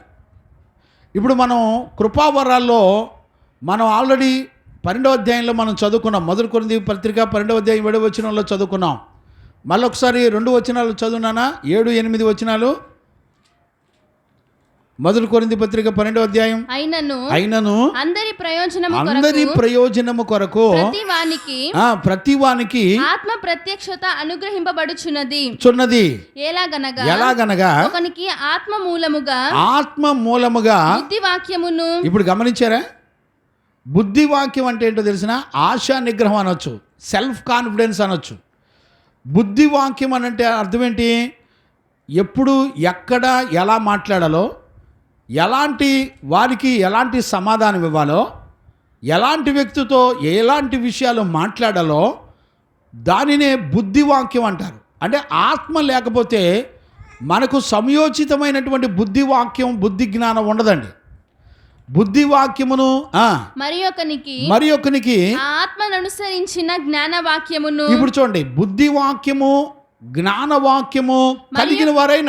ఇప్పుడు మనం కృపా వరాల్లో మనం ఆల్రెడీ 12వ అధ్యాయంలో మనం చదువుకున్నాం. 1 కొరింథీ పత్రిక 12వ అధ్యాయం 7వ వచనంలో చదువుకున్నాం. మళ్ళొకసారి 2 వచనాలు చదువునానా? 7, 8 వచనాలు. 1 కొరింథీ పత్రిక 12వ అధ్యాయం. అయినను అందరి ప్రయోజనము కొరకు ప్రతివానికి ఆత్మ ప్రత్యక్షత అనుగ్రహింపబడుచున్నది. ఎలాగనగా ఒకనికి ఆత్మ మూలముగా బుద్ధివాక్యమును. ఇప్పుడు గమనించారా? బుద్ధివాక్యం అంటే ఏంటో తెలిసిన? ఆశా నిగ్రహం అనొచ్చు, సెల్ఫ్ కాన్ఫిడెన్స్ అనొచ్చు. బుద్ధివాక్యం అని అంటే అర్థం ఏంటి? ఎప్పుడు ఎక్కడ ఎలా మాట్లాడాలో, ఎలాంటి వారికి ఎలాంటి సమాధానం ఇవ్వాలో, ఎలాంటి వ్యక్తితో ఎలాంటి విషయాలు మాట్లాడాలో దానినే బుద్ధివాక్యం అంటారు. అంటే ఆత్మ లేకపోతే మనకు సమయోచితమైనటువంటి బుద్ధివాక్యం, బుద్ధి జ్ఞానం ఉండదండి. బుద్ధివాక్యమును మరి ఒకనికి ఆత్మను అనుసరించిన జ్ఞానవాక్యమును. ఇప్పుడు చూడండి, బుద్ధివాక్యము జ్ఞానవాక్యము కలిగిన వారై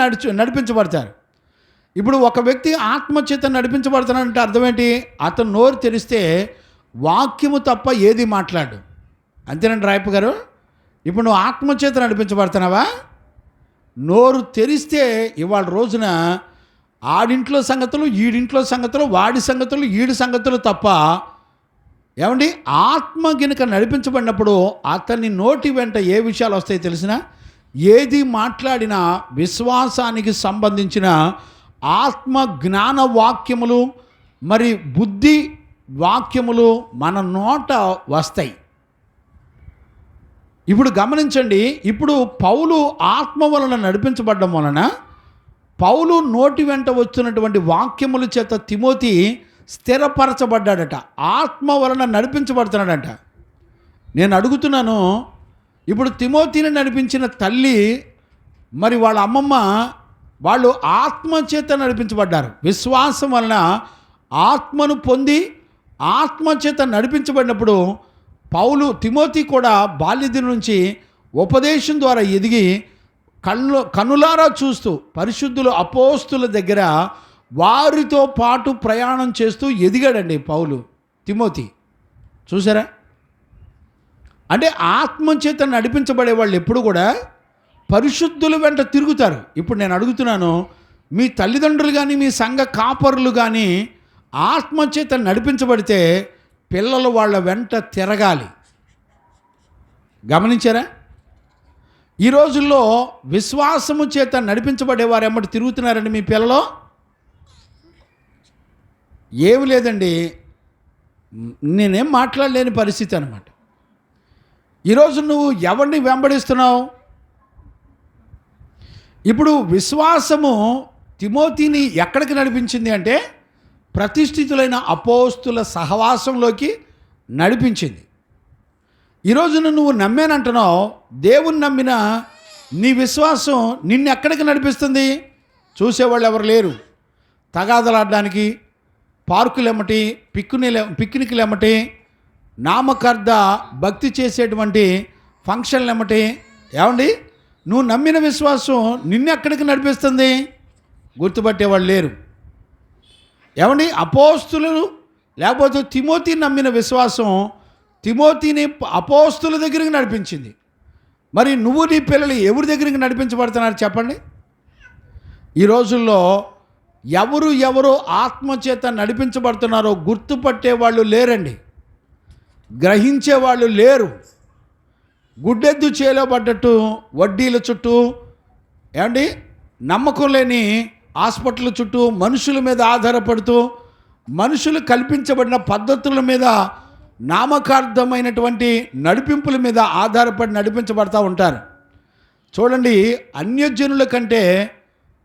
నడిపించబడతారు. ఇప్పుడు ఒక వ్యక్తి ఆత్మచేత నడిపించబడుతున్నాడంటే అర్థం ఏంటి? అతను నోరు తెరిస్తే వాక్యము తప్ప ఏది మాట్లాడు. అంతేనండి రాయప్ప గారు? ఇప్పుడు నువ్వు ఆత్మచేత నడిపించబడుతున్నావా? నోరు తెరిస్తే ఇవాళ రోజున ఆడింట్లో సంగతులు, ఈడింట్లో సంగతులు, వాడి సంగతులు, ఈడి సంగతులు తప్ప ఏమండి ఆత్మ గినక నడిపించబడినప్పుడు అతని నోటి వెంట ఏ విషయాలు వస్తాయో తెలిసిన? ఏది మాట్లాడినా విశ్వాసానికి సంబంధించిన ఆత్మ జ్ఞాన వాక్యములు మరి బుద్ధి వాక్యములు మన నోట వస్తాయి. ఇప్పుడు గమనించండి, ఇప్పుడు పౌలు ఆత్మ వలన నడిపించబడడం వలన పౌలు నోటి వెంట వస్తున్నటువంటి వాక్యముల చేత తిమోతి స్థిరపరచబడ్డాడట. ఆత్మ వలన నడిపించబడుతున్నాడట. నేను అడుగుతున్నాను, ఇప్పుడు తిమోతిని నడిపించిన తల్లి మరి వాళ్ళ అమ్మమ్మ వాళ్ళు ఆత్మచేత నడిపించబడ్డారు. విశ్వాసం వలన ఆత్మను పొంది ఆత్మచేత నడిపించబడినప్పుడు తిమోతి కూడా బాల్యదిన నుంచి ఉపదేశం ద్వారా ఎదిగి కనులారా చూస్తూ పరిశుద్ధులు అపోస్తుల దగ్గర వారితో పాటు ప్రయాణం చేస్తూ ఎదిగాడండి తిమోతి. చూసారా? అంటే ఆత్మచేత నడిపించబడే వాళ్ళు ఎప్పుడు కూడా పరిశుద్ధుల వెంట తిరుగుతారు. ఇప్పుడు నేను అడుగుతున్నాను, మీ తల్లిదండ్రులు కానీ మీ సంఘ కాపరులు కానీ ఆత్మచేత నడిపించబడితే పిల్లలు వాళ్ళ వెంట తిరగాలి. గమనించారా? ఈ రోజుల్లో విశ్వాసము చేత నడిపించబడేవారు ఎమ్మటి తిరుగుతున్నారండి మీ పిల్లలు? ఏమి లేదండి, నేనేం మాట్లాడలేని పరిస్థితి అనమాట. ఈరోజు నువ్వు ఎవరిని వెంబడిస్తున్నావు? ఇప్పుడు విశ్వాసము తిమోతిని ఎక్కడికి నడిపించింది అంటే ప్రతిష్ఠితులైన అపోస్తుల సహవాసంలోకి నడిపించింది. ఈరోజున నువ్వు నమ్మానంటున్నావు, దేవుని నమ్మిన నీ విశ్వాసం నిన్ను ఎక్కడికి నడిపిస్తుంది? చూసేవాళ్ళు ఎవరు లేరు. తగాదలాడడానికి పార్కులెమ్మటి, పిక్నిక్లెమ్మటి, నామకార్థ భక్తి చేసేటువంటి ఫంక్షన్లెమ్మటి, ఏమండి నువ్వు నమ్మిన విశ్వాసం నిన్ను ఎక్కడికి నడిపిస్తుంది? గుర్తుపట్టేవాళ్ళు లేరు. ఏమండి అపోస్తులు లేకపోతే తిమోతి నమ్మిన విశ్వాసం తిమోతిని అపోస్తుల దగ్గరికి నడిపించింది. మరి నువ్వు నీ పిల్లలు ఎవరి దగ్గరికి నడిపించబడుతున్నారు చెప్పండి? ఈ రోజుల్లో ఎవరు ఆత్మచేత నడిపించబడుతున్నారో గుర్తుపట్టే వాళ్ళు లేరండి, గ్రహించేవాళ్ళు లేరు. గుడ్డెద్దు చేలో పడ్డట్టు వడ్డీల చుట్టూ, ఏమండి నమ్మకం లేని హాస్పిటల్ చుట్టూ మనుషుల మీద ఆధారపడుతూ, మనుషులు కల్పించబడిన పద్ధతుల మీద, నామకార్థమైనటువంటి నడిపింపుల మీద ఆధారపడి నడిపించబడతా ఉంటారు. చూడండి, అన్యజనుల కంటే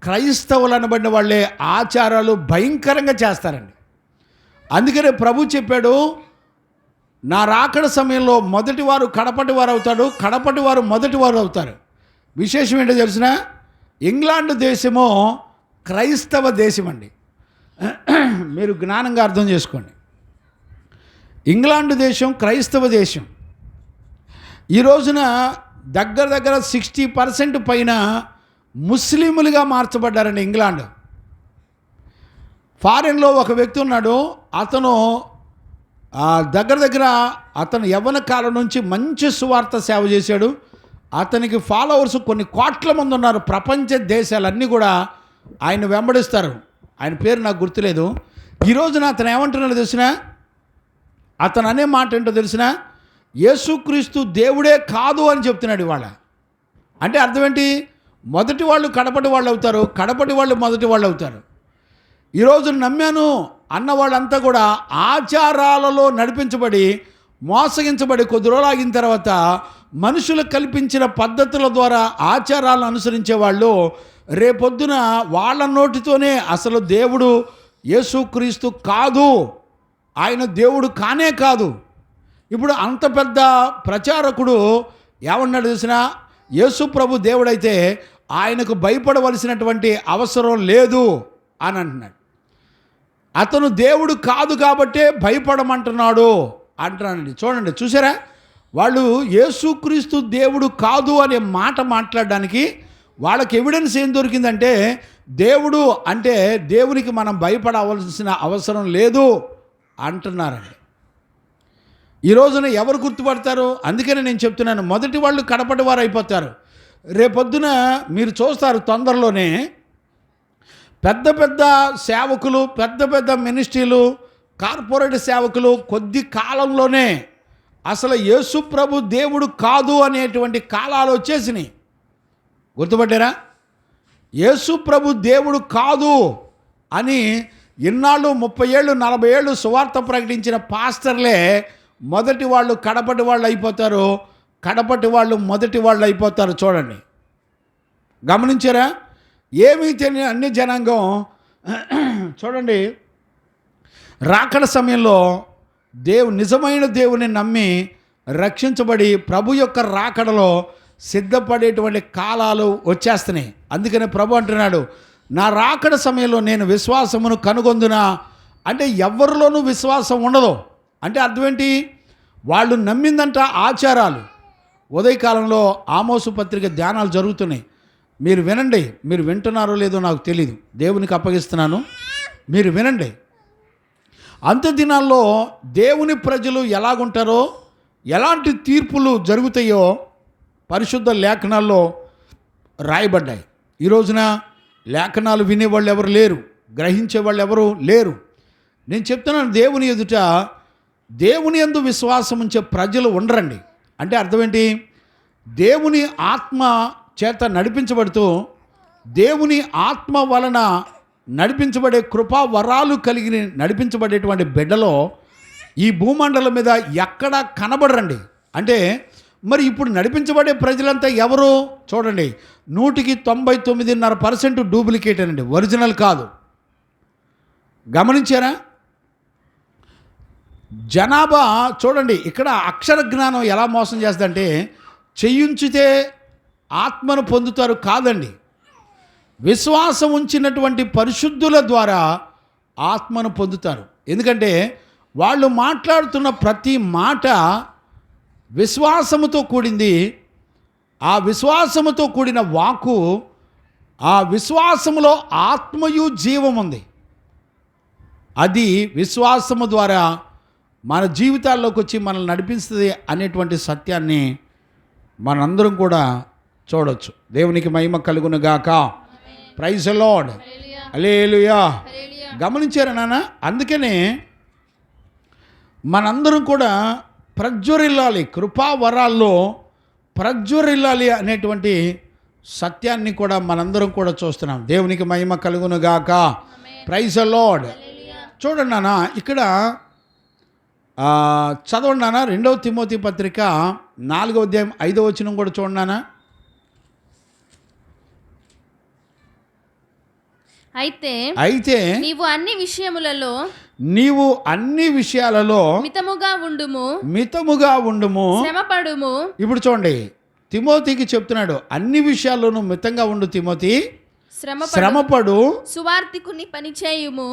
క్రైస్తవులు అనబడిన వాళ్ళే ఆచారాలు భయంకరంగా చేస్తారండి. అందుకనే ప్రభు చెప్పాడు, నా రాకడ సమయంలో మొదటివారు కడపటివారు అవుతాడు, కడపటివారు మొదటివారు అవుతారు. విశేషం ఏంటో తెలిసిన, ఇంగ్లాండ్ దేశమో క్రైస్తవ దేశం అండి. మీరు జ్ఞానంగా అర్థం చేసుకోండి. ఇంగ్లాండ్ దేశం క్రైస్తవ దేశం. ఈ రోజున దగ్గర 60% పైన ముస్లింలుగా మార్చబడ్డారండి ఇంగ్లాండ్. ఫారెన్లో ఒక వ్యక్తి ఉన్నాడు, అతను దగ్గర అతను యవ్వన కాలం నుంచి మంచి సువార్త సేవ చేశాడు. అతనికి ఫాలోవర్స్ కొన్ని కోట్ల మంది ఉన్నారు. ప్రపంచ దేశాలన్నీ కూడా ఆయన వెంబడిస్తారు. ఆయన పేరు నాకు గుర్తులేదు. ఈ రోజున అతను ఏమంటున్నాడో తెలిసిన, అతను అనే మాట ఏంటో తెలిసిన, యేసుక్రీస్తు దేవుడే కాదు అని చెప్తున్నాడు ఇవాళ. అంటే అర్థం ఏంటి? మొదటి వాళ్ళు కడపటి వాళ్ళు అవుతారు, కడపటి వాళ్ళు మొదటి వాళ్ళు అవుతారు. ఈరోజు నమ్మాను అన్న వాళ్ళంతా కూడా ఆచారాలలో నడిపించబడి, మోసగించబడి, కొద్ది రోజులు ఆగిన తర్వాత మనుషులు కల్పించిన పద్ధతుల ద్వారా ఆచారాలను అనుసరించే వాళ్ళు రేపొద్దున వాళ్ళ నోటితోనే అసలు దేవుడు యేసుక్రీస్తు కాదు, ఆయన దేవుడు కానే కాదు. ఇప్పుడు అంత పెద్ద ప్రచారకుడు ఏమన్నాడు తెలిసిన, యేసు ప్రభు దేవుడైతే ఆయనకు భయపడవలసినటువంటి అవసరం లేదు అని అంటున్నాడు. అతను దేవుడు కాదు కాబట్టే భయపడమంటున్నాడు అంటున్నానండి. చూడండి, చూసారా, వాళ్ళు యేసుక్రీస్తు దేవుడు కాదు అనే మాట మాట్లాడడానికి వాళ్ళకి ఎవిడెన్స్ ఏం దొరికిందంటే, దేవుడు అంటే దేవునికి మనం భయపడవలసిన అవసరం లేదు అంటున్నారండి. ఈ రోజున ఎవరు గుర్తుపడతారు? అందుకనే నేను చెప్తున్నాను, మొదటి వాళ్ళు కడపటి వారు అయిపోతారు. రేపొద్దున మీరు చూస్తారు, తొందరలోనే పెద్ద పెద్ద సేవకులు, పెద్ద పెద్ద మినిస్ట్రీలు, కార్పొరేట్ సేవకులు కొద్ది కాలంలోనే అసలు యేసు ప్రభు దేవుడు కాదు అనేటువంటి కాలాలు వచ్చేసినాయి. గుర్తుపట్టారా? యేసు ప్రభు దేవుడు కాదు అని ఇన్నాళ్ళు 30 ఏళ్ళు 40 ఏళ్ళు సువార్త ప్రకటించిన పాస్టర్లే మొదటి వాళ్ళు కడపటి వాళ్ళు అయిపోతారు, కడపటి వాళ్ళు మొదటి వాళ్ళు అయిపోతారు. చూడండి, గమనించారా? ఏమీ తెలియని అన్ని జనాంగం చూడండి, రాకడ సమయంలో నిజమైన దేవుని నమ్మి రక్షించబడి ప్రభు యొక్క రాకడలో సిద్ధపడేటువంటి కాలాలు వచ్చేస్తున్నాయి. అందుకనే ప్రభు అంటున్నాడు, నా రాకడ సమయంలో నేను విశ్వాసమును కనుగొందునా. అంటే ఎవరిలోనూ విశ్వాసం ఉండదు. అంటే అర్థం ఏంటి? వాళ్ళు నమ్మిందంట ఆచారాలు. ఉదయకాలంలో ఆమోసు పత్రిక ధ్యానాలు జరుగుతున్నాయి, మీరు వినండి. మీరు వింటున్నారో లేదో నాకు తెలీదు, దేవునికి అప్పగిస్తున్నాను, మీరు వినండి. అంత్య దినాల్లో దేవుని ప్రజలు ఎలాగుంటారో, ఎలాంటి తీర్పులు జరుగుతాయో పరిశుద్ధ లేఖనాల్లో రాయబడ్డాయి. ఈ రోజున లేఖనాలు వినేవాళ్ళు ఎవరు లేరు, గ్రహించేవాళ్ళు ఎవరు లేరు. నేను చెప్తున్నాను, దేవుని ఎదుట దేవుని యందు విశ్వాసం ఉంచే ప్రజలు ఉండరండి. అంటే అర్థం ఏంటి? దేవుని ఆత్మ చేత నడిపించబడుతూ, దేవుని ఆత్మ వలన నడిపించబడే కృపా వరాలు కలిగి నడిపించబడేటువంటి బిడ్డలో ఈ భూమండలం మీద ఎక్కడా కనబడరండి. అంటే మరి ఇప్పుడు నడిపించబడే ప్రజలంతా ఎవరు? చూడండి, 99.9% డూప్లికేట్ అనండి, ఒరిజినల్ కాదు. గమనించారా? జనాభా చూడండి, ఇక్కడ అక్షర జ్ఞానం ఎలా మోసం చేస్తుందంటే, చెయ్యుంచితే ఆత్మను పొందుతారు కాదండి. విశ్వాసం ఉంచినటువంటి పరిశుద్ధుల ద్వారా ఆత్మను పొందుతారు. ఎందుకంటే వాళ్ళు మాట్లాడుతున్న ప్రతి మాట విశ్వాసముతో కూడింది. ఆ విశ్వాసముతో కూడిన వాక్కు, ఆ విశ్వాసములో ఆత్మయు జీవం ఉంది. అది విశ్వాసము ద్వారా మన జీవితాల్లోకి వచ్చి మనల్ని నడిపిస్తుంది అనేటువంటి సత్యాన్ని మనందరం కూడా చూడవచ్చు. దేవునికి మహిమ కలుగును గాక. Praise the Lord. హల్లెలూయా. గమనించారా నాన్న? అందుకనే మనందరం కూడా ప్రజ్వరిల్లాలి, కృపావరాల్లో ప్రజ్వరిల్లాలి అనేటువంటి సత్యాన్ని కూడా మనందరం కూడా చూస్తున్నాం. దేవునికి మహిమ కలుగును గాక. Praise the Lord. చూడండి నాన్న, ఇక్కడ చదవండి నాన్న, 2 తిమోతి పత్రిక 4వ అధ్యాయం 5వ వచనం కూడా చూడండి నాన్న. అయితే నీవు అన్ని విషయాలలో మితముగా ఉండుము, శ్రమపడుము. ఇప్పుడు చూడండి, తిమోతికి చెప్తున్నాడు, అన్ని విషయాల్లోనూ మితంగా ఉండు తిమోతి, శ్రమపడు, సువార్తికుని పని చేయము,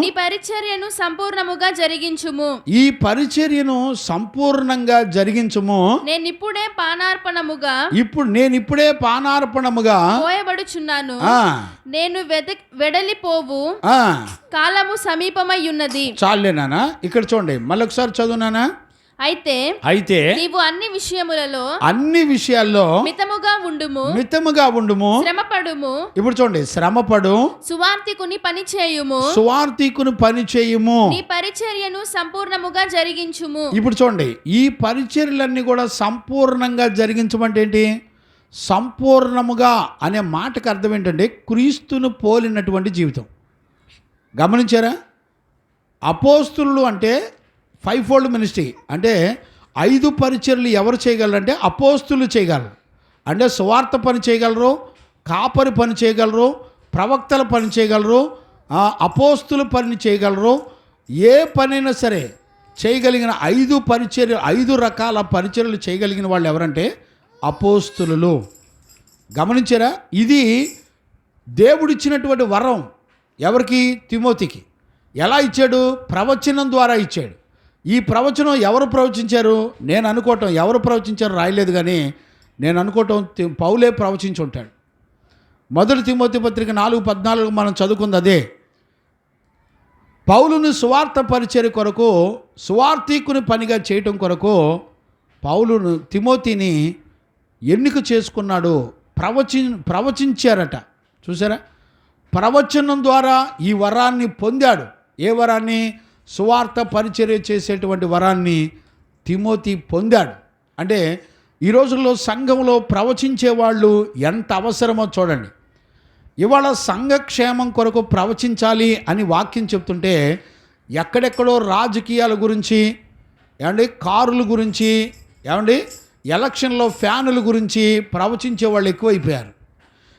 నీ పరిచర్యను సంపూర్ణముగా జరిగించుము. ఈ పరిచర్యను సంపూర్ణంగా జరిగించుము. నేనిప్పుడే పానార్పణముగా పోయబడుచున్నాను. నేను వెడలిపోవు కాలము సమీపమై ఉన్నది. చాలేనా? ఇక్కడ చూడండి, మళ్ళొకసారి చదువునానా. అయితే నీవు అన్ని విషయాల్లో మితముగా ఉండుము, శ్రమపడుము. ఇప్పుడు చూడండి, శ్రమపడు, సువార్తికుని పని చేయుము, నీ పరిచర్యను సంపూర్ణముగా జరిగించుము. ఇప్పుడు చూడండి, ఈ పరిచర్యలన్నీ కూడా సంపూర్ణంగా జరిగించమంటే ఏంటి? సంపూర్ణముగా అనే మాటకు అర్థం ఏంటంటే క్రీస్తును పోలినటువంటి జీవితం. గమనించారా? అపోస్తులు అంటే 5-fold మినిస్ట్రీ, అంటే 5 పరిచర్యలు ఎవరు చేయగలరంటే అపోస్తులు చేయగలరు. అంటే సువార్త పని చేయగలరు, కాపరి పని చేయగలరు, ప్రవక్తల పని చేయగలరు, అపోస్తుల పని చేయగలరు. ఏ పనైనా సరే చేయగలిగిన 5 రకాల పరిచర్యలు చేయగలిగిన వాళ్ళు ఎవరంటే అపోస్తులు. గమనించారా? ఇది దేవుడిచ్చినటువంటి వరం. ఎవరికి? తిమోతికి. ఎలా ఇచ్చాడు? ప్రవచనం ద్వారా ఇచ్చాడు. ఈ ప్రవచనం ఎవరు ప్రవచించారు? నేను అనుకోవటం, ఎవరు ప్రవచించారు రాయలేదు, కానీ నేను అనుకోవటం పౌలే ప్రవచించి ఉంటాడు. 1 తిమోతి పత్రిక 4:14 మనం చదువుకుంది అదే. పౌలుని సువార్త పరిచర్య కొరకు, సువార్థికుని పనిగా చేయటం కొరకు పౌలును తిమోతిని ఎన్నిక చేసుకున్నాడు. ప్రవచించారట. చూసారా? ప్రవచనం ద్వారా ఈ వరాన్ని పొందాడు. ఏ వరాన్ని? సువార్త పరిచర్య చేసేటువంటి వరాన్ని తిమోతి పొందాడు. అంటే ఈ రోజుల్లో సంఘంలో ప్రవచించే వాళ్ళు ఎంత అవసరమో చూడండి. ఇవాళ సంఘక్షేమం కొరకు ప్రవచించాలి అని వాక్యం చెప్తుంటే ఎక్కడెక్కడో రాజకీయాల గురించి, ఏమండి, కారుల గురించి, ఏమండి, ఎలక్షన్లో ఫ్యానుల గురించి ప్రవచించే వాళ్ళు ఎక్కువైపోయారు.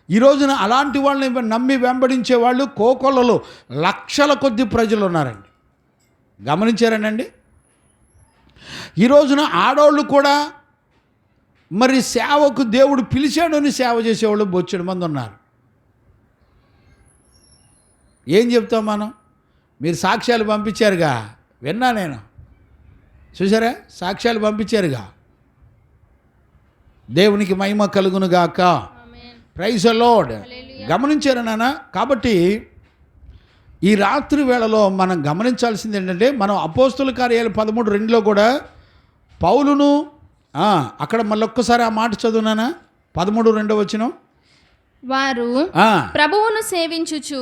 ఈ రోజున అలాంటి వాళ్ళని నమ్మి వెంబడించే వాళ్ళు కోకొల్లలో లక్షల కొద్ది ప్రజలు ఉన్నారండి. గమనించారనండి? ఈ రోజున ఆడవాళ్ళు కూడా మరి సేవకు దేవుడు పిలిచాడు అని సేవ చేసేవాళ్ళు బొచ్చెడు మంది ఉన్నారు. ఏం చెప్తాం మనం? మీరు సాక్ష్యాలు పంపించారుగా, విన్నా నేను. చూసారా? సాక్ష్యాలు పంపించారుగా. దేవునికి మహిమ కలుగును గాక. Praise the Lord. గమనించారా నాన్న? కాబట్టి ఈ రాత్రి వేళలో మనం గమనించాల్సింది ఏంటంటే, మనం అపోస్తుల కార్యాలు 13:2లో కూడా పౌలును అక్కడ మళ్ళొక్కసారి ఆ మాట చదువునానా, 13:2 వచనం. వారు ప్రభువును సేవించుచు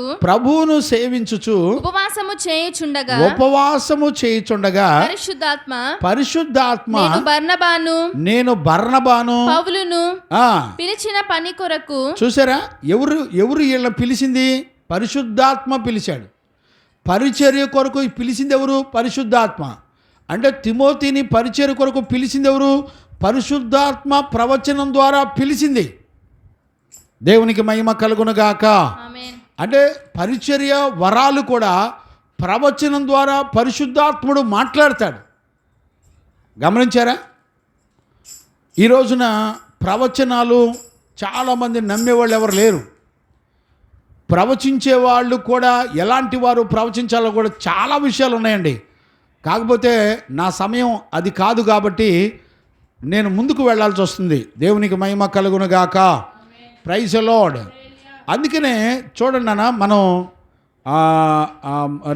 ఉపవాసము చేయుచుండగా పరిశుద్ధాత్మ నేను బర్నబాను పౌలును పిలిచిన పని కొరకు. చూసారా? ఎవరు వీళ్ళని పిలిచింది? పరిశుద్ధాత్మ పిలిచాడు. పరిచర్య కొరకు పిలిచింది ఎవరు? పరిశుద్ధాత్మ. అంటే తిమోతిని పరిచర్య కొరకు పిలిచింది ఎవరు? పరిశుద్ధాత్మ ప్రవచనం ద్వారా పిలిచింది. దేవునికి మహిమ కలుగునుగాక. అంటే పరిచర్య వరాలు కూడా ప్రవచనం ద్వారా పరిశుద్ధాత్ముడు మాట్లాడతాడు. గమనించారా? ఈ రోజున ప్రవచనాలు చాలామంది నమ్మేవాళ్ళు ఎవరు లేరు. ప్రవచించే వాళ్ళు కూడా ఎలాంటి వారు ప్రవచించాలో కూడా చాలా విషయాలు ఉన్నాయండి. కాకపోతే నా సమయం అది కాదు కాబట్టి నేను ముందుకు వెళ్ళాల్సి వస్తుంది. దేవునికి మహిమ కలుగును గాక. Praise the Lord. అందుకనే చూడండి అన్న, మనం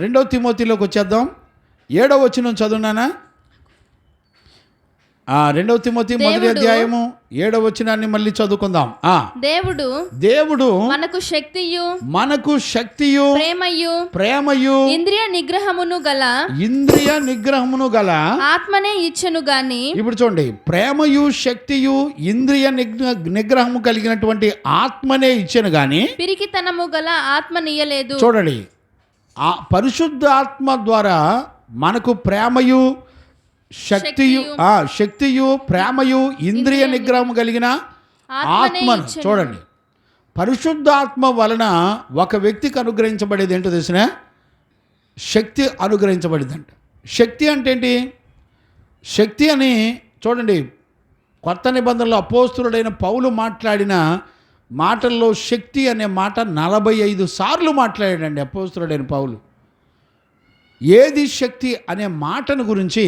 2 తిమోతిలోకి వచ్చేద్దాం. 7వ వచనం చదువునానా. 2 తిమోతి 1వ అధ్యాయము 7వ వచనాన్ని మళ్ళీ చదువుకుందాం. దేవుడు మనకు శక్తియు ప్రేమయు ఇంద్రియ నిగ్రహమును గల ఆత్మనే ఇచ్చెను గాని. ఇప్పుడు చూడండి, ప్రేమయు శక్తియు ఇంద్రియ నిగ్రహము కలిగినటువంటి ఆత్మనే ఇచ్చెను గాని పిరికితనము గల ఆత్మనియ్యలేదు. చూడండి, ఆ పరిశుద్ధ ఆత్మ ద్వారా మనకు ప్రేమయు శక్తియు ప్రేమయు ఇంద్రియ నిగ్రహం కలిగిన ఆత్మను. చూడండి, పరిశుద్ధాత్మ వలన ఒక వ్యక్తికి అనుగ్రహించబడేది ఏంటో తెలిసిన శక్తి అనుగ్రహించబడిందంట. శక్తి అంటే ఏంటి? శక్తి అని చూడండి, కొత్త నిబంధనలో అపోస్తులుడైన పౌలు మాట్లాడిన మాటల్లో శక్తి అనే మాట 45 సార్లు మాట్లాడాడండి అపోస్తులుడైన పౌలు. ఏది శక్తి అనే మాటను గురించి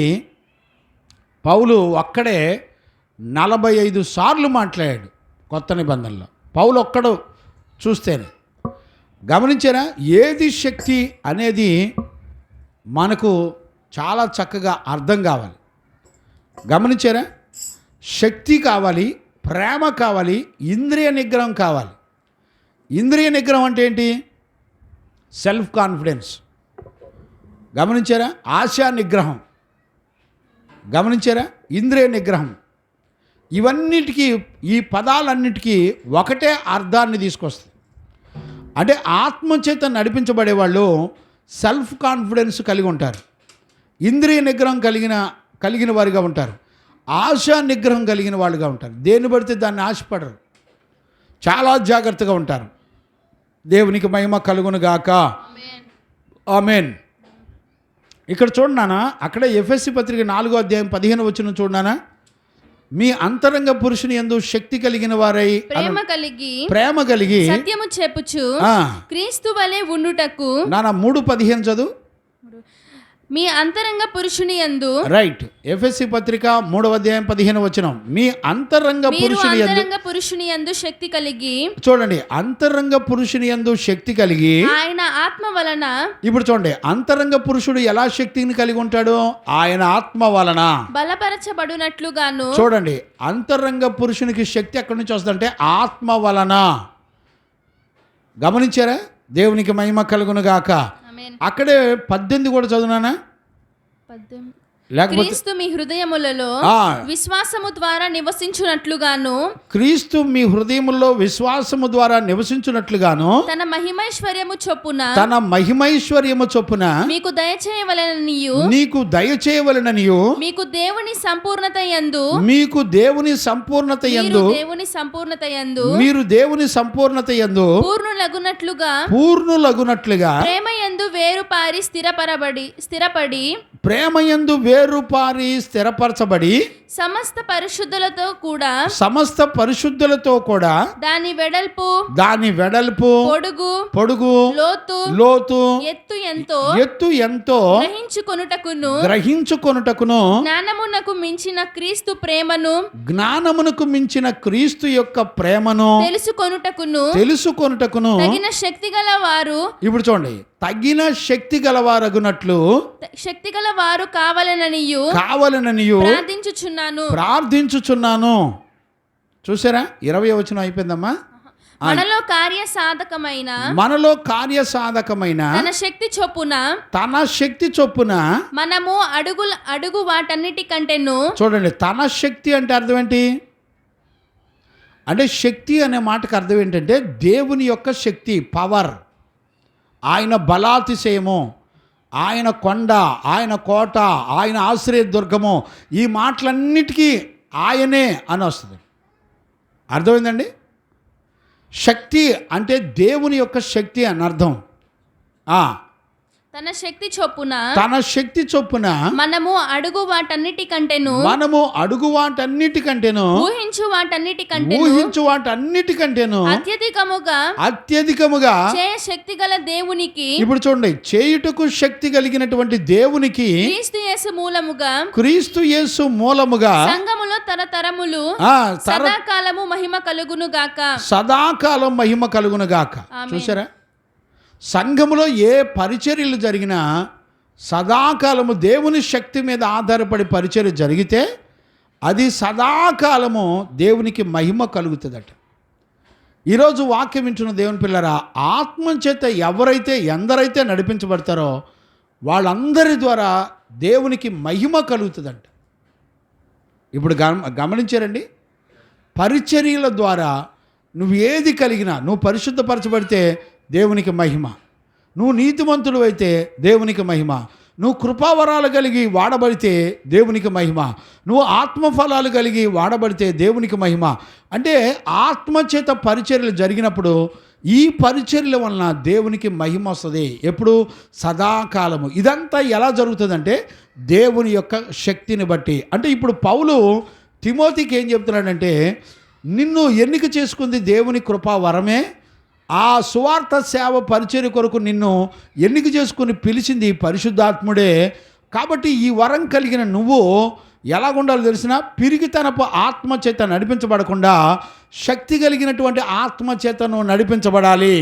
పౌలు ఒక్కడే 45 సార్లు మాట్లాడాడు కొత్త నిబంధనలో. పౌలు ఒక్కడు చూస్తేనే. గమనించారా? ఏది శక్తి అనేది మనకు చాలా చక్కగా అర్థం కావాలి. గమనించారా? శక్తి కావాలి, ప్రేమ కావాలి, ఇంద్రియ నిగ్రహం కావాలి. ఇంద్రియ నిగ్రహం అంటే ఏంటి? Self confidence. గమనించారా? ఆశా నిగ్రహం. గమనించారా? ఇంద్రియ నిగ్రహం. ఇవన్నిటికీ, ఈ పదాలన్నిటికీ ఒకటే అర్థాన్ని తీసుకొస్తుంది. అంటే ఆత్మచేత నడిపించబడే వాళ్ళు సెల్ఫ్ కాన్ఫిడెన్స్ కలిగి ఉంటారు, ఇంద్రియ నిగ్రహం కలిగిన వారిగా ఉంటారు, ఆశా నిగ్రహం కలిగిన వాళ్ళుగా ఉంటారు. దేన్ని పడితే దాన్ని ఆశపడరు, చాలా జాగ్రత్తగా ఉంటారు. దేవునికి మహిమ కలుగును గాక. ఆమేన్. ఇక్కడ చూడనానా, అక్కడ ఎఫెసీ పత్రిక 4వ అధ్యాయం 15వ వచనం చూడనానా. మీ అంతరంగ పురుషుని యందు శక్తి కలిగిన వారై ప్రేమ కలిగి సత్యము చెప్పుచు క్రీస్తు వలె ఉండుటకు. 3:15 చదువు. మీ అంతరంగ పురుషుని యందు. రైట్. ఎఫెసీ పత్రిక 3వ అధ్యాయం 15వ వచనం. మీ అంతరంగ పురుషుని యందు శక్తి కలిగి. చూడండి, అంతరంగ పురుషుని యందు శక్తి కలిగి ఆయన ఆత్మ వలన. ఇప్పుడు చూడండి, అంతరంగ పురుషుడు ఎలా శక్తిని కలిగి ఉంటాడు? ఆయన ఆత్మ వలన బలపరచబడినట్లుగాను. చూడండి, అంతరంగ పురుషునికి శక్తి ఎక్కడి నుంచి వస్తుందంటే ఆత్మ వలన. గమనించారా? దేవునికి మహిమ కలుగును గాక. అక్కడే 18 కూడా చదువునానా. క్రీస్తు మీ హృదయములలో విశ్వాసము ద్వారా నివసించునట్లుగాను. క్రీస్తు మీ హృదయములో విశ్వాసము ద్వారా నివసించునట్లుగాను తన మహిమైశ్వర్యము చొప్పున మీకు దయచేయవలెననియు మీకు దేవుని సంపూర్ణత యందు మీరు దేవుని సంపూర్ణత యందు పూర్ణులగునట్లుగా ప్రేమ యందు వేరుపారి స్థిరపరచబడి సమస్త పరిశుద్ధులతో కూడా దాని వెడల్పు పొడుగు లోతు ఎత్తు ఎంతో గ్రహించుకొనుటకును జ్ఞానమునకు మించిన క్రీస్తు యొక్క ప్రేమను తెలుసుకొనుటకును తగిన శక్తి గల వారు. ఇప్పుడు చూడండి, తగిన శక్తి గలవారగునట్లు శక్తి గల వారు కావాలననియు ప్రార్థించుచున్నాను. చూసారా? 20వ వచనం అయిపోయిందమ్మా. మనలో కార్యసాధకమైన తన శక్తి చొప్పున మనము అడుగు వాటన్నిటికంటేను. చూడండి, తన శక్తి అంటే అర్థం ఏంటి? అంటే శక్తి అనే మాటకు అర్థం ఏంటంటే దేవుని యొక్క శక్తి, పవర్. ఆయన బలాతిశయము, ఆయన కొండ, ఆయన కోట, ఆయన ఆశ్రయదుర్గము, ఈ మాటలన్నిటికీ ఆయనే అని వస్తుంది. అర్థమైందండి? శక్తి అంటే దేవుని యొక్క శక్తి అని అర్థం. తన శక్తి చొప్పున మనము అడుగు వాటన్నిటికంటేను ఊహించు వాటన్నిటికంటేను అత్యధికముగా చేయ శక్తి గల దేవునికి. ఇప్పుడు చూడండి, చేయుటకు శక్తి కలిగినటువంటి దేవునికి క్రీస్తు యేసు మూలముగా సంఘములో తరతరములు సదాకాలము మహిమ కలుగును గాక. సదాకాలం మహిమ కలుగును గాక. చూసారా, సంఘములో ఏ పరిచర్యలు జరిగినా సదాకాలము దేవుని శక్తి మీద ఆధారపడి పరిచర్య జరిగితే అది సదాకాలము దేవునికి మహిమ కలుగుతుందట. ఈరోజు వాక్యం వింటున్న దేవుని పిల్లరా, ఆత్మచేత ఎందరైతే నడిపించబడతారో వాళ్ళందరి ద్వారా దేవునికి మహిమ కలుగుతుందంట. ఇప్పుడు గమనించారండి, పరిచర్యల ద్వారా నువ్వు ఏది కలిగినా, నువ్వు పరిశుద్ధపరచబడితే దేవునికి మహిమ, నువ్వు నీతిమంతుడు అయితే దేవునికి మహిమ, నువ్వు కృపావరాలు కలిగి వాడబడితే దేవునికి మహిమ, నువ్వు ఆత్మఫలాలు కలిగి వాడబడితే దేవునికి మహిమ. అంటే ఆత్మచేత పరిచర్యలు జరిగినప్పుడు ఈ పరిచర్యల వలన దేవునికి మహిమ వస్తుంది. ఎప్పుడు? సదాకాలము. ఇదంతా ఎలా జరుగుతుందంటే దేవుని యొక్క శక్తిని బట్టి. అంటే ఇప్పుడు పౌలు తిమోతికి ఏం చెప్తున్నాడంటే, నిన్ను ఎన్నిక చేసుకుంది దేవుని కృపా వరమే, ఆ సువార్త సేవ పరిచర్య కొరకు నిన్ను ఎన్నిక చేసుకుని పిలిచింది పరిశుద్ధాత్ముడే. కాబట్టి ఈ వరం కలిగిన నువ్వు ఎలాగుండాలో తెలిసిన, పిరిగితనపు ఆత్మచేత నడిపించబడకుండా శక్తి కలిగినటువంటి ఆత్మచేతను నడిపించబడాలి.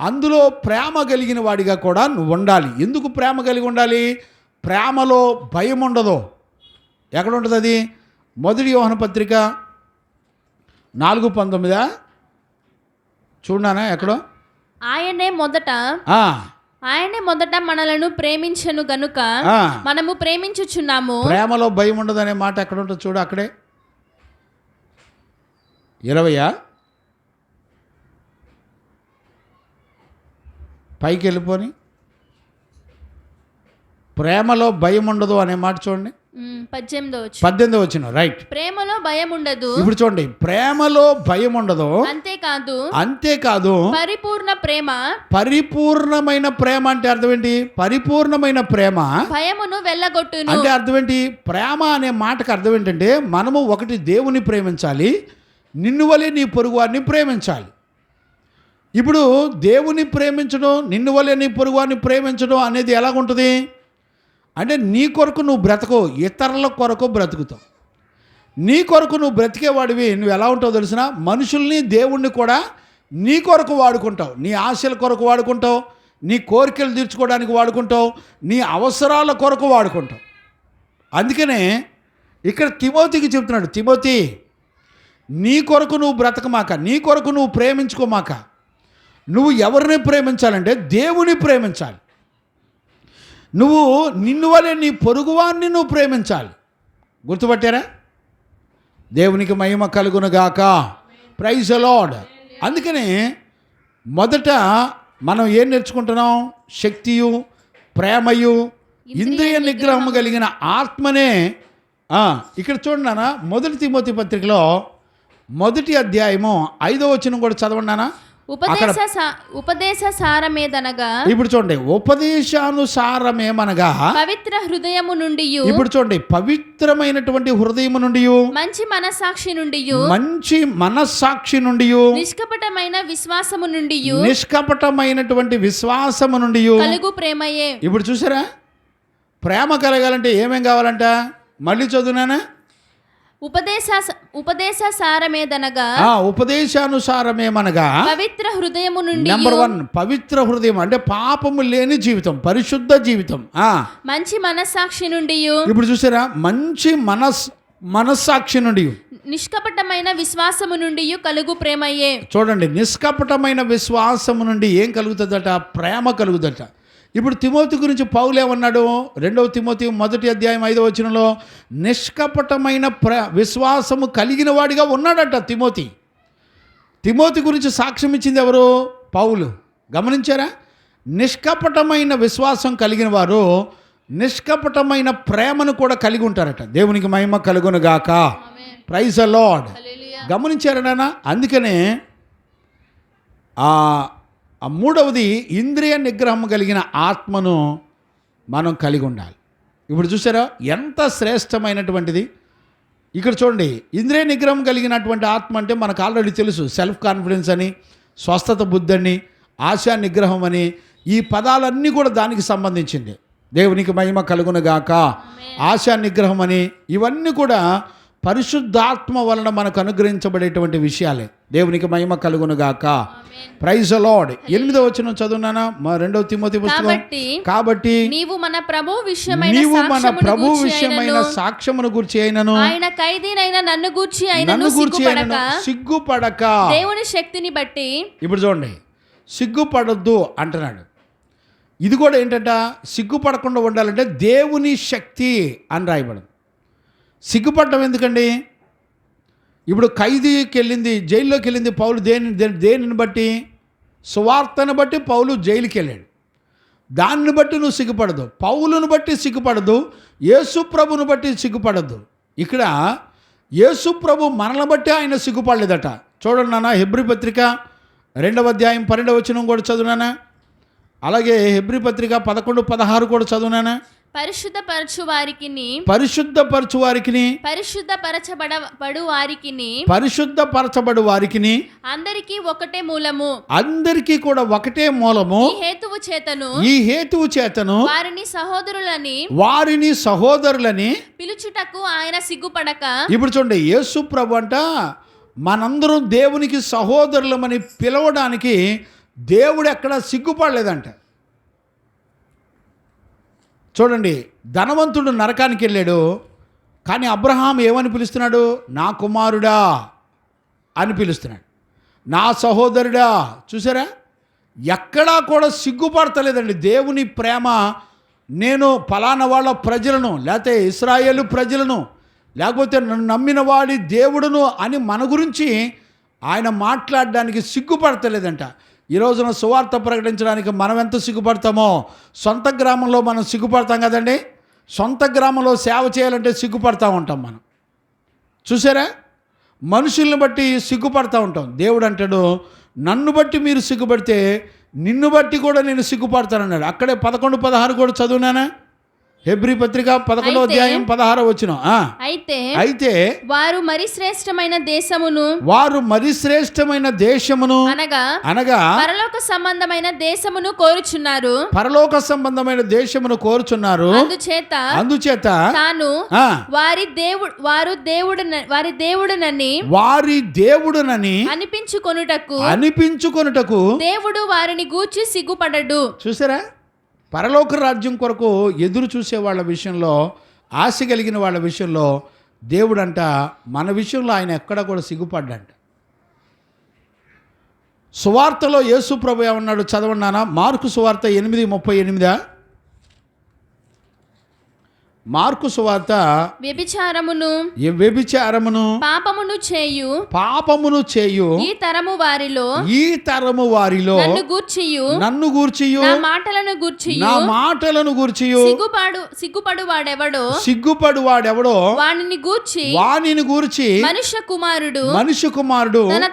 అందులో ప్రేమ కలిగిన వాడిగా కూడా నువ్వు ఉండాలి. ఎందుకు ప్రేమ కలిగి ఉండాలి? ప్రేమలో భయం ఉండదు. ఎక్కడ ఉంటుంది అది? 1 యోహాను పత్రిక 4:19 చూడనా ఎక్కడో? ఆయనే మొదట మనలను ప్రేమించెను గనుక మనము ప్రేమించుచున్నాము. ప్రేమలో భయం ఉండదు అనే మాట ఎక్కడ ఉంటుంది చూడు, అక్కడే 20 పైకి వెళ్ళిపోని, ప్రేమలో భయం ఉండదు అనే మాట చూడండి. 18వ వచనం, రైట్. ప్రేమలో భయం ఉండదు. ఇప్పుడు చూడండి, ప్రేమలో భయం ఉండదు, అంతేకాదు పరిపూర్ణమైన ప్రేమ అంటే అర్థం ఏంటి? పరిపూర్ణమైన ప్రేమ భయమును వెళ్ళగొట్టును. అంటే అర్థం ఏంటి? ప్రేమ అనే మాటకు అర్థం ఏంటంటే, మనము ఒకటి దేవుని ప్రేమించాలి, నిన్ను వలె నీ పొరుగు వారిని ప్రేమించాలి. ఇప్పుడు దేవుని ప్రేమించడం, నిన్ను వలె నీ పొరుగు వారిని ప్రేమించడం అనేది ఎలాగుంటుంది అంటే, నీ కొరకు నువ్వు బ్రతకవు, ఇతరుల కొరకు బ్రతుకుతావు. నీ కొరకు నువ్వు బ్రతికేవాడివి. నువ్వు ఎలా ఉంటావు తెలిసిన, మనుషుల్ని దేవుణ్ణి కూడా నీ కొరకు వాడుకుంటావు. నీ ఆశల కొరకు వాడుకుంటావు, నీ కోరికలు తీర్చుకోవడానికి వాడుకుంటావు, నీ అవసరాల కొరకు వాడుకుంటావు. అందుకనే ఇక్కడ తిమోతికి చెప్తున్నాడు, తిమోతి నీ కొరకు నువ్వు బ్రతకమాక, నీ కొరకు నువ్వు ప్రేమించుకోమాక. నువ్వు ఎవరిని ప్రేమించాలంటే దేవుని ప్రేమించాలి. నువ్వు నిన్ను వలె నీ పొరుగువాన్ని నువ్వు ప్రేమించాలి. గుర్తుపట్టారా? దేవునికి మహిమ కలుగునుగాక. Praise the Lord. అందుకని మొదట మనం ఏం నేర్చుకుంటున్నాం? శక్తియు ప్రేమయు ఇంద్రియ నిగ్రహము కలిగిన ఆత్మనే. ఇక్కడ చూడండి నాన్న, 1 తిమోతి పత్రికలో 1వ అధ్యాయము 5వ వచనం కూడా చదవండి నాన్న. ఉపదేశ సారమేదనగా, ఇప్పుడు చూడండి, ఉపదేశానుసారమేమనగా పవిత్ర హృదయము నుండి, ఇప్పుడు చూడండి, పవిత్రమైనటువంటి హృదయము నుండి, మంచి మనస్సాక్షి నుండి, నిష్కపటమైనటువంటి విశ్వాసము నుండి కలుగు ప్రేమయే. ఇప్పుడు చూసారా, ప్రేమ కలగాలంటే ఏమేం కావాలంట? మళ్ళీ చదువునానా? ఉపదేశానుసారమేదనగా పవిత్ర హృదయము నుండి. నెంబర్ 1 పవిత్ర హృదయం అంటే పాపము లేని జీవితం, పరిశుద్ధ జీవితం. మంచి మనస్సాక్షి నుండి, ఇప్పుడు చూసారా, మంచి మనస్సాక్షి నుండి, నిష్కపటమైన విశ్వాసము నుండి కలుగు ప్రేమయే. చూడండి, నిష్కపటమైన విశ్వాసము నుండి ఏం కలుగుతుందట? ప్రేమ కలుగుదట. ఇప్పుడు తిమోతి గురించి పౌలు ఏమన్నాడు? 2వ తిమోతి 1వ అధ్యాయం 5వ వచనంలో నిష్కపటమైన విశ్వాసము కలిగిన వాడిగా ఉన్నాడట తిమోతి. తిమోతి గురించి సాక్ష్యం ఇచ్చింది ఎవరు? పౌలు. గమనించారా? నిష్కపటమైన విశ్వాసం కలిగిన వారు నిష్కపటమైన ప్రేమను కూడా కలిగి ఉంటారట. దేవునికి మహిమ కలుగునుగాక. Praise the Lord. గమనించారా నాన్న? అందుకనే ఆ మూడవది ఇంద్రియ నిగ్రహం కలిగిన ఆత్మను మనం కలిగి ఉండాలి. ఇప్పుడు చూసారా ఎంత శ్రేష్టమైనటువంటిది. ఇక్కడ చూడండి, ఇంద్రియ నిగ్రహం కలిగినటువంటి ఆత్మ అంటే మనకు ఆల్రెడీ తెలుసు. సెల్ఫ్ కాన్ఫిడెన్స్ అని, స్వస్థత బుద్ధి అని, ఆశా నిగ్రహం అని, ఈ పదాలన్నీ కూడా దానికి సంబంధించింది. దేవునికి మహిమ కలుగునుగాక. ఆశా నిగ్రహం అని, ఇవన్నీ కూడా పరిశుద్ధాత్మ వలన మనకు అనుగ్రహించబడేటువంటి విషయాలే. దేవునికి మహిమ కలుగునుగాక. Praise the Lord. 8వ వచనం చదువునానా 2వ తిమోతి పుస్తకం. కాబట్టి నీవు మన ప్రభు విషయమైన సాక్ష్యమును గూర్చి అయినను ఆయన ఖైదీనైన నన్ను గూర్చి అయినను సిగ్గుపడక దేవుని శక్తిని బట్టి. ఇప్పుడు చూడండి, సిగ్గుపడొద్దు అంటున్నాడు. ఇది కూడా ఏంటంట, సిగ్గుపడకుండా ఉండాలంటే దేవుని శక్తి అని రాయబడింది. సిగ్గుపడటం ఎందుకండి? ఇప్పుడు ఖైదీకి వెళ్ళింది, జైల్లోకి వెళ్ళింది పౌలు దేనిని బట్టి? సువార్తను బట్టి పౌలు జైలుకి వెళ్ళాడు. దాన్ని బట్టి నువ్వు సిగ్గుపడదు. పౌలును బట్టి సిగ్గుపడదు, యేసు ప్రభును బట్టి సిగ్గుపడద్దు. ఇక్కడ యేసు ప్రభు మనల్ని బట్టి ఆయన సిగ్గుపడలేదట. చూడండి నాన్న, హెబ్రీ పత్రిక 2వ అధ్యాయం 12వ వచనం కూడా చదువునానా. అలాగే హెబ్రీ పత్రిక 11-16 కూడా చదువునానా. పరిశుద్ధపరచు వారికిని పరిశుద్ధపరచబడు వారికిని అందరికీ ఒకటే మూలము, అందరికీ కూడా ఒకటే మూలము. ఈ హేతువు చేతను వారిని సహోదరులని పిలుచుటకు ఆయన సిగ్గుపడక. ఇప్పుడు చూడండి, యేసు ప్రభు అంట మనందరం దేవునికి సహోదరులమని పిలవడానికి దేవుడు ఎక్కడ సిగ్గుపడలేదంట. చూడండి, ధనవంతుడు నరకానికి వెళ్ళాడు, కానీ అబ్రహాం ఏమని పిలుస్తున్నాడు? నా కుమారుడా అని పిలుస్తున్నాడు, నా సహోదరుడా. చూసారా, ఎక్కడా కూడా సిగ్గుపడతలేదండి. దేవుని ప్రేమ, నేను ఫలానా వాళ్ళ ప్రజలను, లేకపోతే ఇశ్రాయేలు ప్రజలను, లేకపోతే నన్ను నమ్మిన వాడి దేవుడును అని మన గురించి ఆయన మాట్లాడడానికి సిగ్గుపడతలేదంట. ఈ రోజున సువార్త ప్రకటించడానికి మనం ఎంత సిగ్గుపడతామో, సొంత గ్రామంలో మనం సిగ్గుపడతాం కదండి. సొంత గ్రామంలో సేవ చేయాలంటే సిగ్గుపడతా ఉంటాం మనం. చూసారా, మనుషుల్ని బట్టి సిగ్గుపడతా ఉంటాం. దేవుడు అంటాడు, నన్ను బట్టి మీరు సిగ్గుపడితే నిన్ను బట్టి కూడా నేను సిగ్గుపడతానన్నాడు. అక్కడే 11-16 కూడా చదువునానా. హెబ్రీ పత్రిక 11వ అధ్యాయం 16వ వచనం. అయితే వారు మరి శ్రేష్టమైన దేశమును అనగా పరలోక సంబంధమైన దేశమును కోరుచున్నారు. అందుచేత తాను వారి దేవుడునని అనిపించుకొనుటకు దేవుడు వారిని గూర్చి సిగ్గుపడడు. చూసారా, పరలోక రాజ్యం కొరకు ఎదురు చూసే వాళ్ళ విషయంలో, ఆశ కలిగిన వాళ్ళ విషయంలో దేవుడంట మన విషయంలో ఆయన ఎక్కడ కూడా సిగ్గుపడ్డంట. సువార్తలో యేసు ప్రభు ఏమన్నాడు చదవన్నానా. మార్కు సువార్త 8:38. మార్కు సువార్త వ్యభిచారమును పాపమును చేయు ఈ తరము వారిలో నన్ను గూర్చియు నా మాటలను గూర్చియు సిగ్గుపడు వాడెవడో వానిని గూర్చి మనుష్య కుమారుడు తన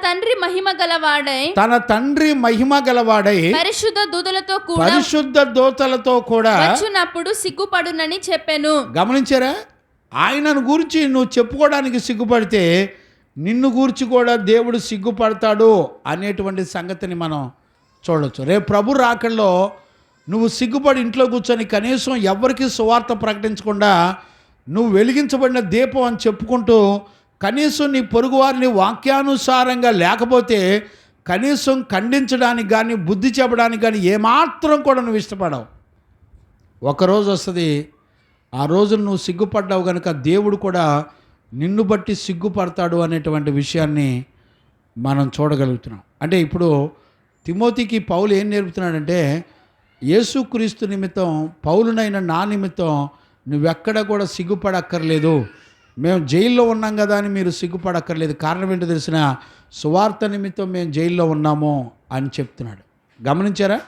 తండ్రి మహిమ గలవాడై పరిశుద్ధ దూతలతో కూడా వచ్చినప్పుడు సిగ్గుపడునని చెప్పెను. గమనించారా, ఆయనను గురించి నువ్వు చెప్పుకోవడానికి సిగ్గుపడితే నిన్ను గూర్చి కూడా దేవుడు సిగ్గుపడతాడు అనేటువంటి సంగతిని మనం చూడవచ్చు. రేపు ప్రభు రాకల్లో నువ్వు సిగ్గుపడి ఇంట్లో కూర్చొని కనీసం ఎవరికి సువార్త ప్రకటించకుండా నువ్వు వెలిగించబడిన దీపం అని చెప్పుకుంటూ కనీసం నీ పొరుగువారిని వాక్యానుసారంగా లేకపోతే కనీసం ఖండించడానికి కానీ బుద్ధి చెప్పడానికి కానీ ఏమాత్రం కూడా నువ్వు ఇష్టపడవు. ఒకరోజు వస్తుంది, ఆ రోజు నువ్వు సిగ్గుపడ్డావు కనుక దేవుడు కూడా నిన్ను బట్టి సిగ్గుపడతాడు అనేటువంటి విషయాన్ని మనం చూడగలుగుతున్నాం. అంటే ఇప్పుడు తిమోతికి పౌలు ఏం నేర్పుతున్నాడంటే, యేసుక్రీస్తు నిమిత్తం, పౌలునైన నా నిమిత్తం నువ్వెక్కడ కూడా సిగ్గుపడక్కర్లేదు. మేము జైల్లో ఉన్నాం కదా అని మీరు సిగ్గుపడక్కర్లేదు. కారణం ఏంటో తెలిసిన, సువార్త నిమిత్తం మేము జైల్లో ఉన్నాము అని చెప్తున్నాడు. గమనించారా,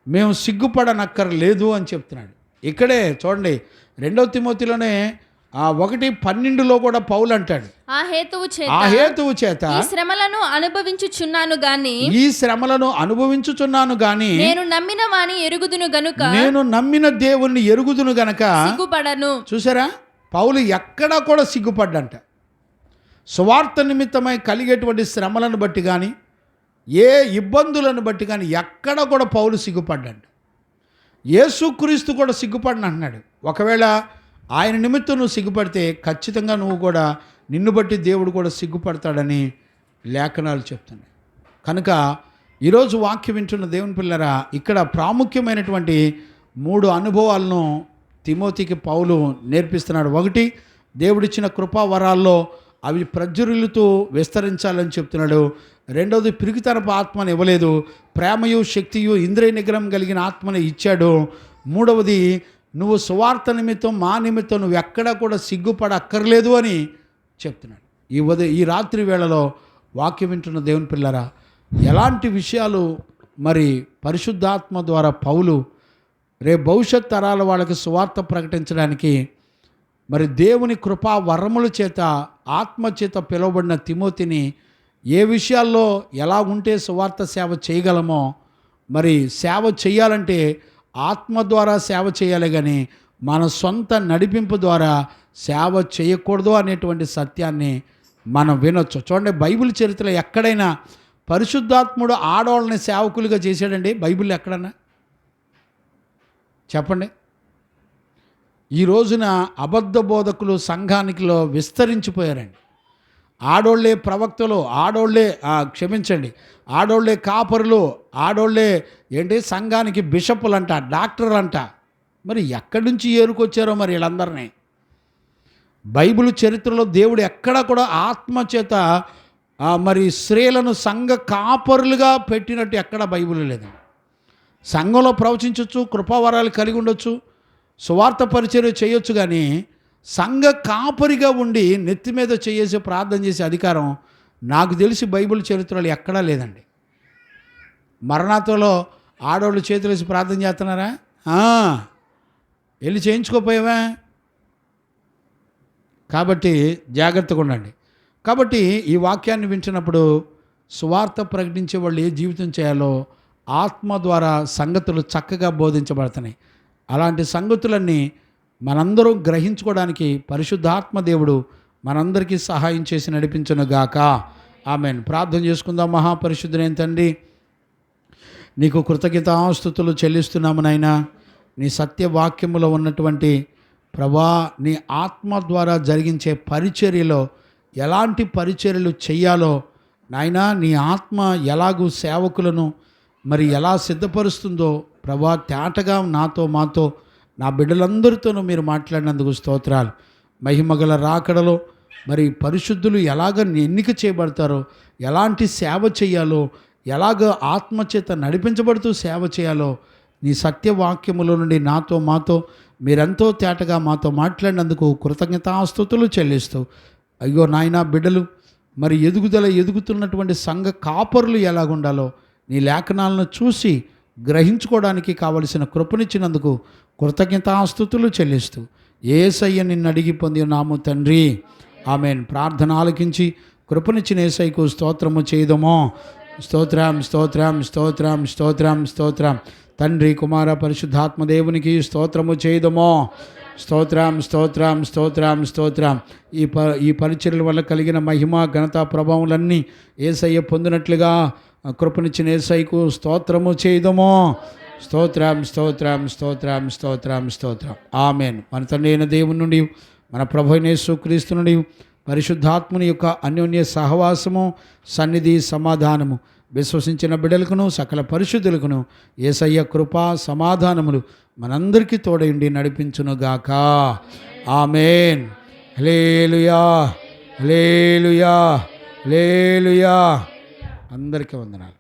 మేము సిగ్గుపడనక్కర్లేదు అని చెప్తున్నాడు. ఇక్కడే చూడండి, 2వ తిమోతిలోనే 1:12 కూడా పౌలు అంటాడు, ఆ హేతువు చేత ఈ శ్రమలను అనుభవించుచున్నాను గాని నేను నమ్మిన వాని ఎరుగుదును గనుక, నేను నమ్మిన దేవుణ్ణి ఎరుగుదును గనక సిగ్గుపడను. చూసారా, పౌలు ఎక్కడా కూడా సిగ్గుపడ్డంట. సువార్త నిమిత్తమై కలిగేటువంటి శ్రమలను బట్టి కానీ ఏ ఇబ్బందులను బట్టి కానీ ఎక్కడ కూడా పౌలు సిగ్గుపడ్డంట. యేసుక్రీస్తు కూడా సిగ్గుపడను అంటున్నాడు. ఒకవేళ ఆయన నిమిత్తం నువ్వు సిగ్గుపడితే ఖచ్చితంగా నువ్వు కూడా, నిన్ను బట్టి దేవుడు కూడా సిగ్గుపడతాడని లేఖనాలు చెప్తున్నాయి. కనుక ఈరోజు వాక్యం వింటున్న దేవుని పిల్లరా, ఇక్కడ ప్రాముఖ్యమైనటువంటి 3 అనుభవాలను తిమోతికి పౌలు నేర్పిస్తున్నాడు. 1, దేవుడిచ్చిన కృపా వరాల్లో అవి ప్రజ్వరిల్లుతూ విస్తరించాలని చెప్తున్నాడు. 2, పిరికితనపు ఆత్మను ఇవ్వలేదు, ప్రేమయు శక్తియు ఇంద్రియ నిగ్రహం కలిగిన ఆత్మను ఇచ్చాడు. 3, నువ్వు సువార్త నిమిత్తం మా నిమిత్తం నువ్వు ఎక్కడా కూడా సిగ్గుపడక్కర్లేదు అని చెప్తున్నాడు. ఈ రాత్రి వేళలో వాక్యం వింటున్న దేవుని పిల్లరా, ఎలాంటి విషయాలు మరి పరిశుద్ధాత్మ ద్వారా పౌలు రేపు భవిష్యత్ తరాల వాళ్ళకి సువార్త ప్రకటించడానికి మరి దేవుని కృపా వరముల చేత ఆత్మ చేత పిలువబడిన తిమోతిని ఏ విషయాల్లో ఎలా ఉంటే సువార్త సేవ చేయగలమో, మరి సేవ చేయాలంటే ఆత్మ ద్వారా సేవ చేయాలి కానీ మన సొంత నడిపింపు ద్వారా సేవ చేయకూడదు అనేటువంటి సత్యాన్ని మనం వినొచ్చు. చూడండి, బైబిల్ చరిత్రలో ఎక్కడైనా పరిశుద్ధాత్ముడు ఆడవాళ్ళని సేవకులుగా చేశాడండి బైబిల్ ఎక్కడన్నా చెప్పండి. ఈ రోజున అబద్ధ బోధకులు సంఘానికిలో విస్తరించిపోయారండి. ఆడోళ్ళే ప్రవక్తలు, ఆడోళ్ళే కాపరులు, ఆడోళ్ళే సంఘానికి బిషపులంట, డాక్టర్లంట. మరి ఎక్కడి నుంచి ఏరుకొచ్చారో మరి వీళ్ళందరినీ. బైబిల్ చరిత్రలో దేవుడు ఎక్కడా కూడా ఆత్మచేత మరి స్త్రీలను సంఘ కాపరులుగా పెట్టినట్టు ఎక్కడ బైబిల్ లేదు. సంఘంలో ప్రవచించవచ్చు, కృపావరాలు కలిగి ఉండొచ్చు, సువార్త పరిచర్య చేయొచ్చు, కానీ సంఘ కాపరిగా ఉండి నెత్తి మీద చేసి ప్రార్థన చేసే అధికారం నాకు తెలిసి బైబిల్ చరిత్రలో ఎక్కడా లేదండి. మరణాతలో ఆడవాళ్ళు చేతులు వేసి ప్రార్థన చేస్తున్నారా? వెళ్ళి చేయించుకోపోయావా? కాబట్టి జాగ్రత్తగా ఉండండి. కాబట్టి ఈ వాక్యాన్ని వింటున్నప్పుడు సువార్త ప్రకటించే వాళ్ళు ఏ జీవితం చేయాలో ఆత్మ ద్వారా సంగతులు చక్కగా బోధించబడుతున్నాయి. అలాంటి సంగతులన్నీ మనందరం గ్రహించుకోవడానికి పరిశుద్ధాత్మ దేవుడు మనందరికీ సహాయం చేసి నడిపించునుగాక. ఆమేన్. ప్రార్థన చేసుకుందాం. మహాపరిశుద్ధుడైన తండ్రి, నీకు కృతజ్ఞతాస్తుతులు చెల్లిస్తున్నాము నాయనా. నీ సత్యవాక్యములో ఉన్నటువంటి ప్రభా, నీ ఆత్మ ద్వారా జరిగించే పరిచర్యలో ఎలాంటి పరిచర్యలు చెయ్యాలో నాయనా, నీ ఆత్మ ఎలాగూ సేవకులను మరి ఎలా సిద్ధపరుస్తుందో ప్రభా, తేటగా నాతో మాతో నా బిడ్డలందరితోనూ మీరు మాట్లాడినందుకు స్తోత్రాలు. మహిమగల రాకడలో మరి పరిశుద్ధులు ఎలాగ ఎన్నిక చేయబడతారో, ఎలాంటి సేవ చేయాలో, ఎలాగ ఆత్మచేత నడిపించబడుతూ సేవ చేయాలో నీ సత్యవాక్యములో నుండి నాతో మాతో మీరెంతో తేటగా మాతో మాట్లాడినందుకు కృతజ్ఞతాస్తుతులు చెల్లిస్తూ, అయ్యో నాయనా, బిడ్డలు మరి ఎదుగుతున్నటువంటి సంఘ కాపరులు ఎలాగుండాలో నీ లేఖనాలను చూసి గ్రహించుకోవడానికి కావలసిన కృపనిచ్చినందుకు కృతజ్ఞతాస్తుతులు చెల్లిస్తూ యేసయ్య నిన్ను అడిగి పొంది నాము తండ్రి. ఆమేన్. ప్రార్థన ఆలకించి కృపనిచ్చిన యేసయ్యకు స్తోత్రము చేయదమో. స్తోత్రం స్తోత్రం స్తోత్రం స్తోత్రం స్తోత్రం. తండ్రి, కుమార, పరిశుద్ధాత్మ దేవునికి స్తోత్రము చేయదమో. స్తోత్రం స్తోత్రం స్తోత్రం స్తోత్రం. ఈ పరిచర్యల వల్ల కలిగిన మహిమ, ఘనత, ప్రభావములన్నీ యేసయ్య పొందినట్లుగా కృపనిచ్చిన యేసయ్యకు స్తోత్రము చేయదమో. స్తోత్రం స్తోత్రం స్తోత్రం స్తోత్రం స్తోత్రం. ఆమేన్. మన తండ్రి అయిన దేవుని నుండి, మన ప్రభు అయిన యేసుక్రీస్తు నుండి, పరిశుద్ధాత్మని యొక్క అన్యోన్య సహవాసము, సన్నిధి, సమాధానము విశ్వసించిన బిడ్డలకును సకల పరిశుద్ధులకును యేసయ్య కృపా సమాధానములు మనందరికీ తోడయుండి నడిపించునుగాక. ఆమేన్. హల్లెలూయా హల్లెలూయా హల్లెలూయా. అందరికీ వందనాలు.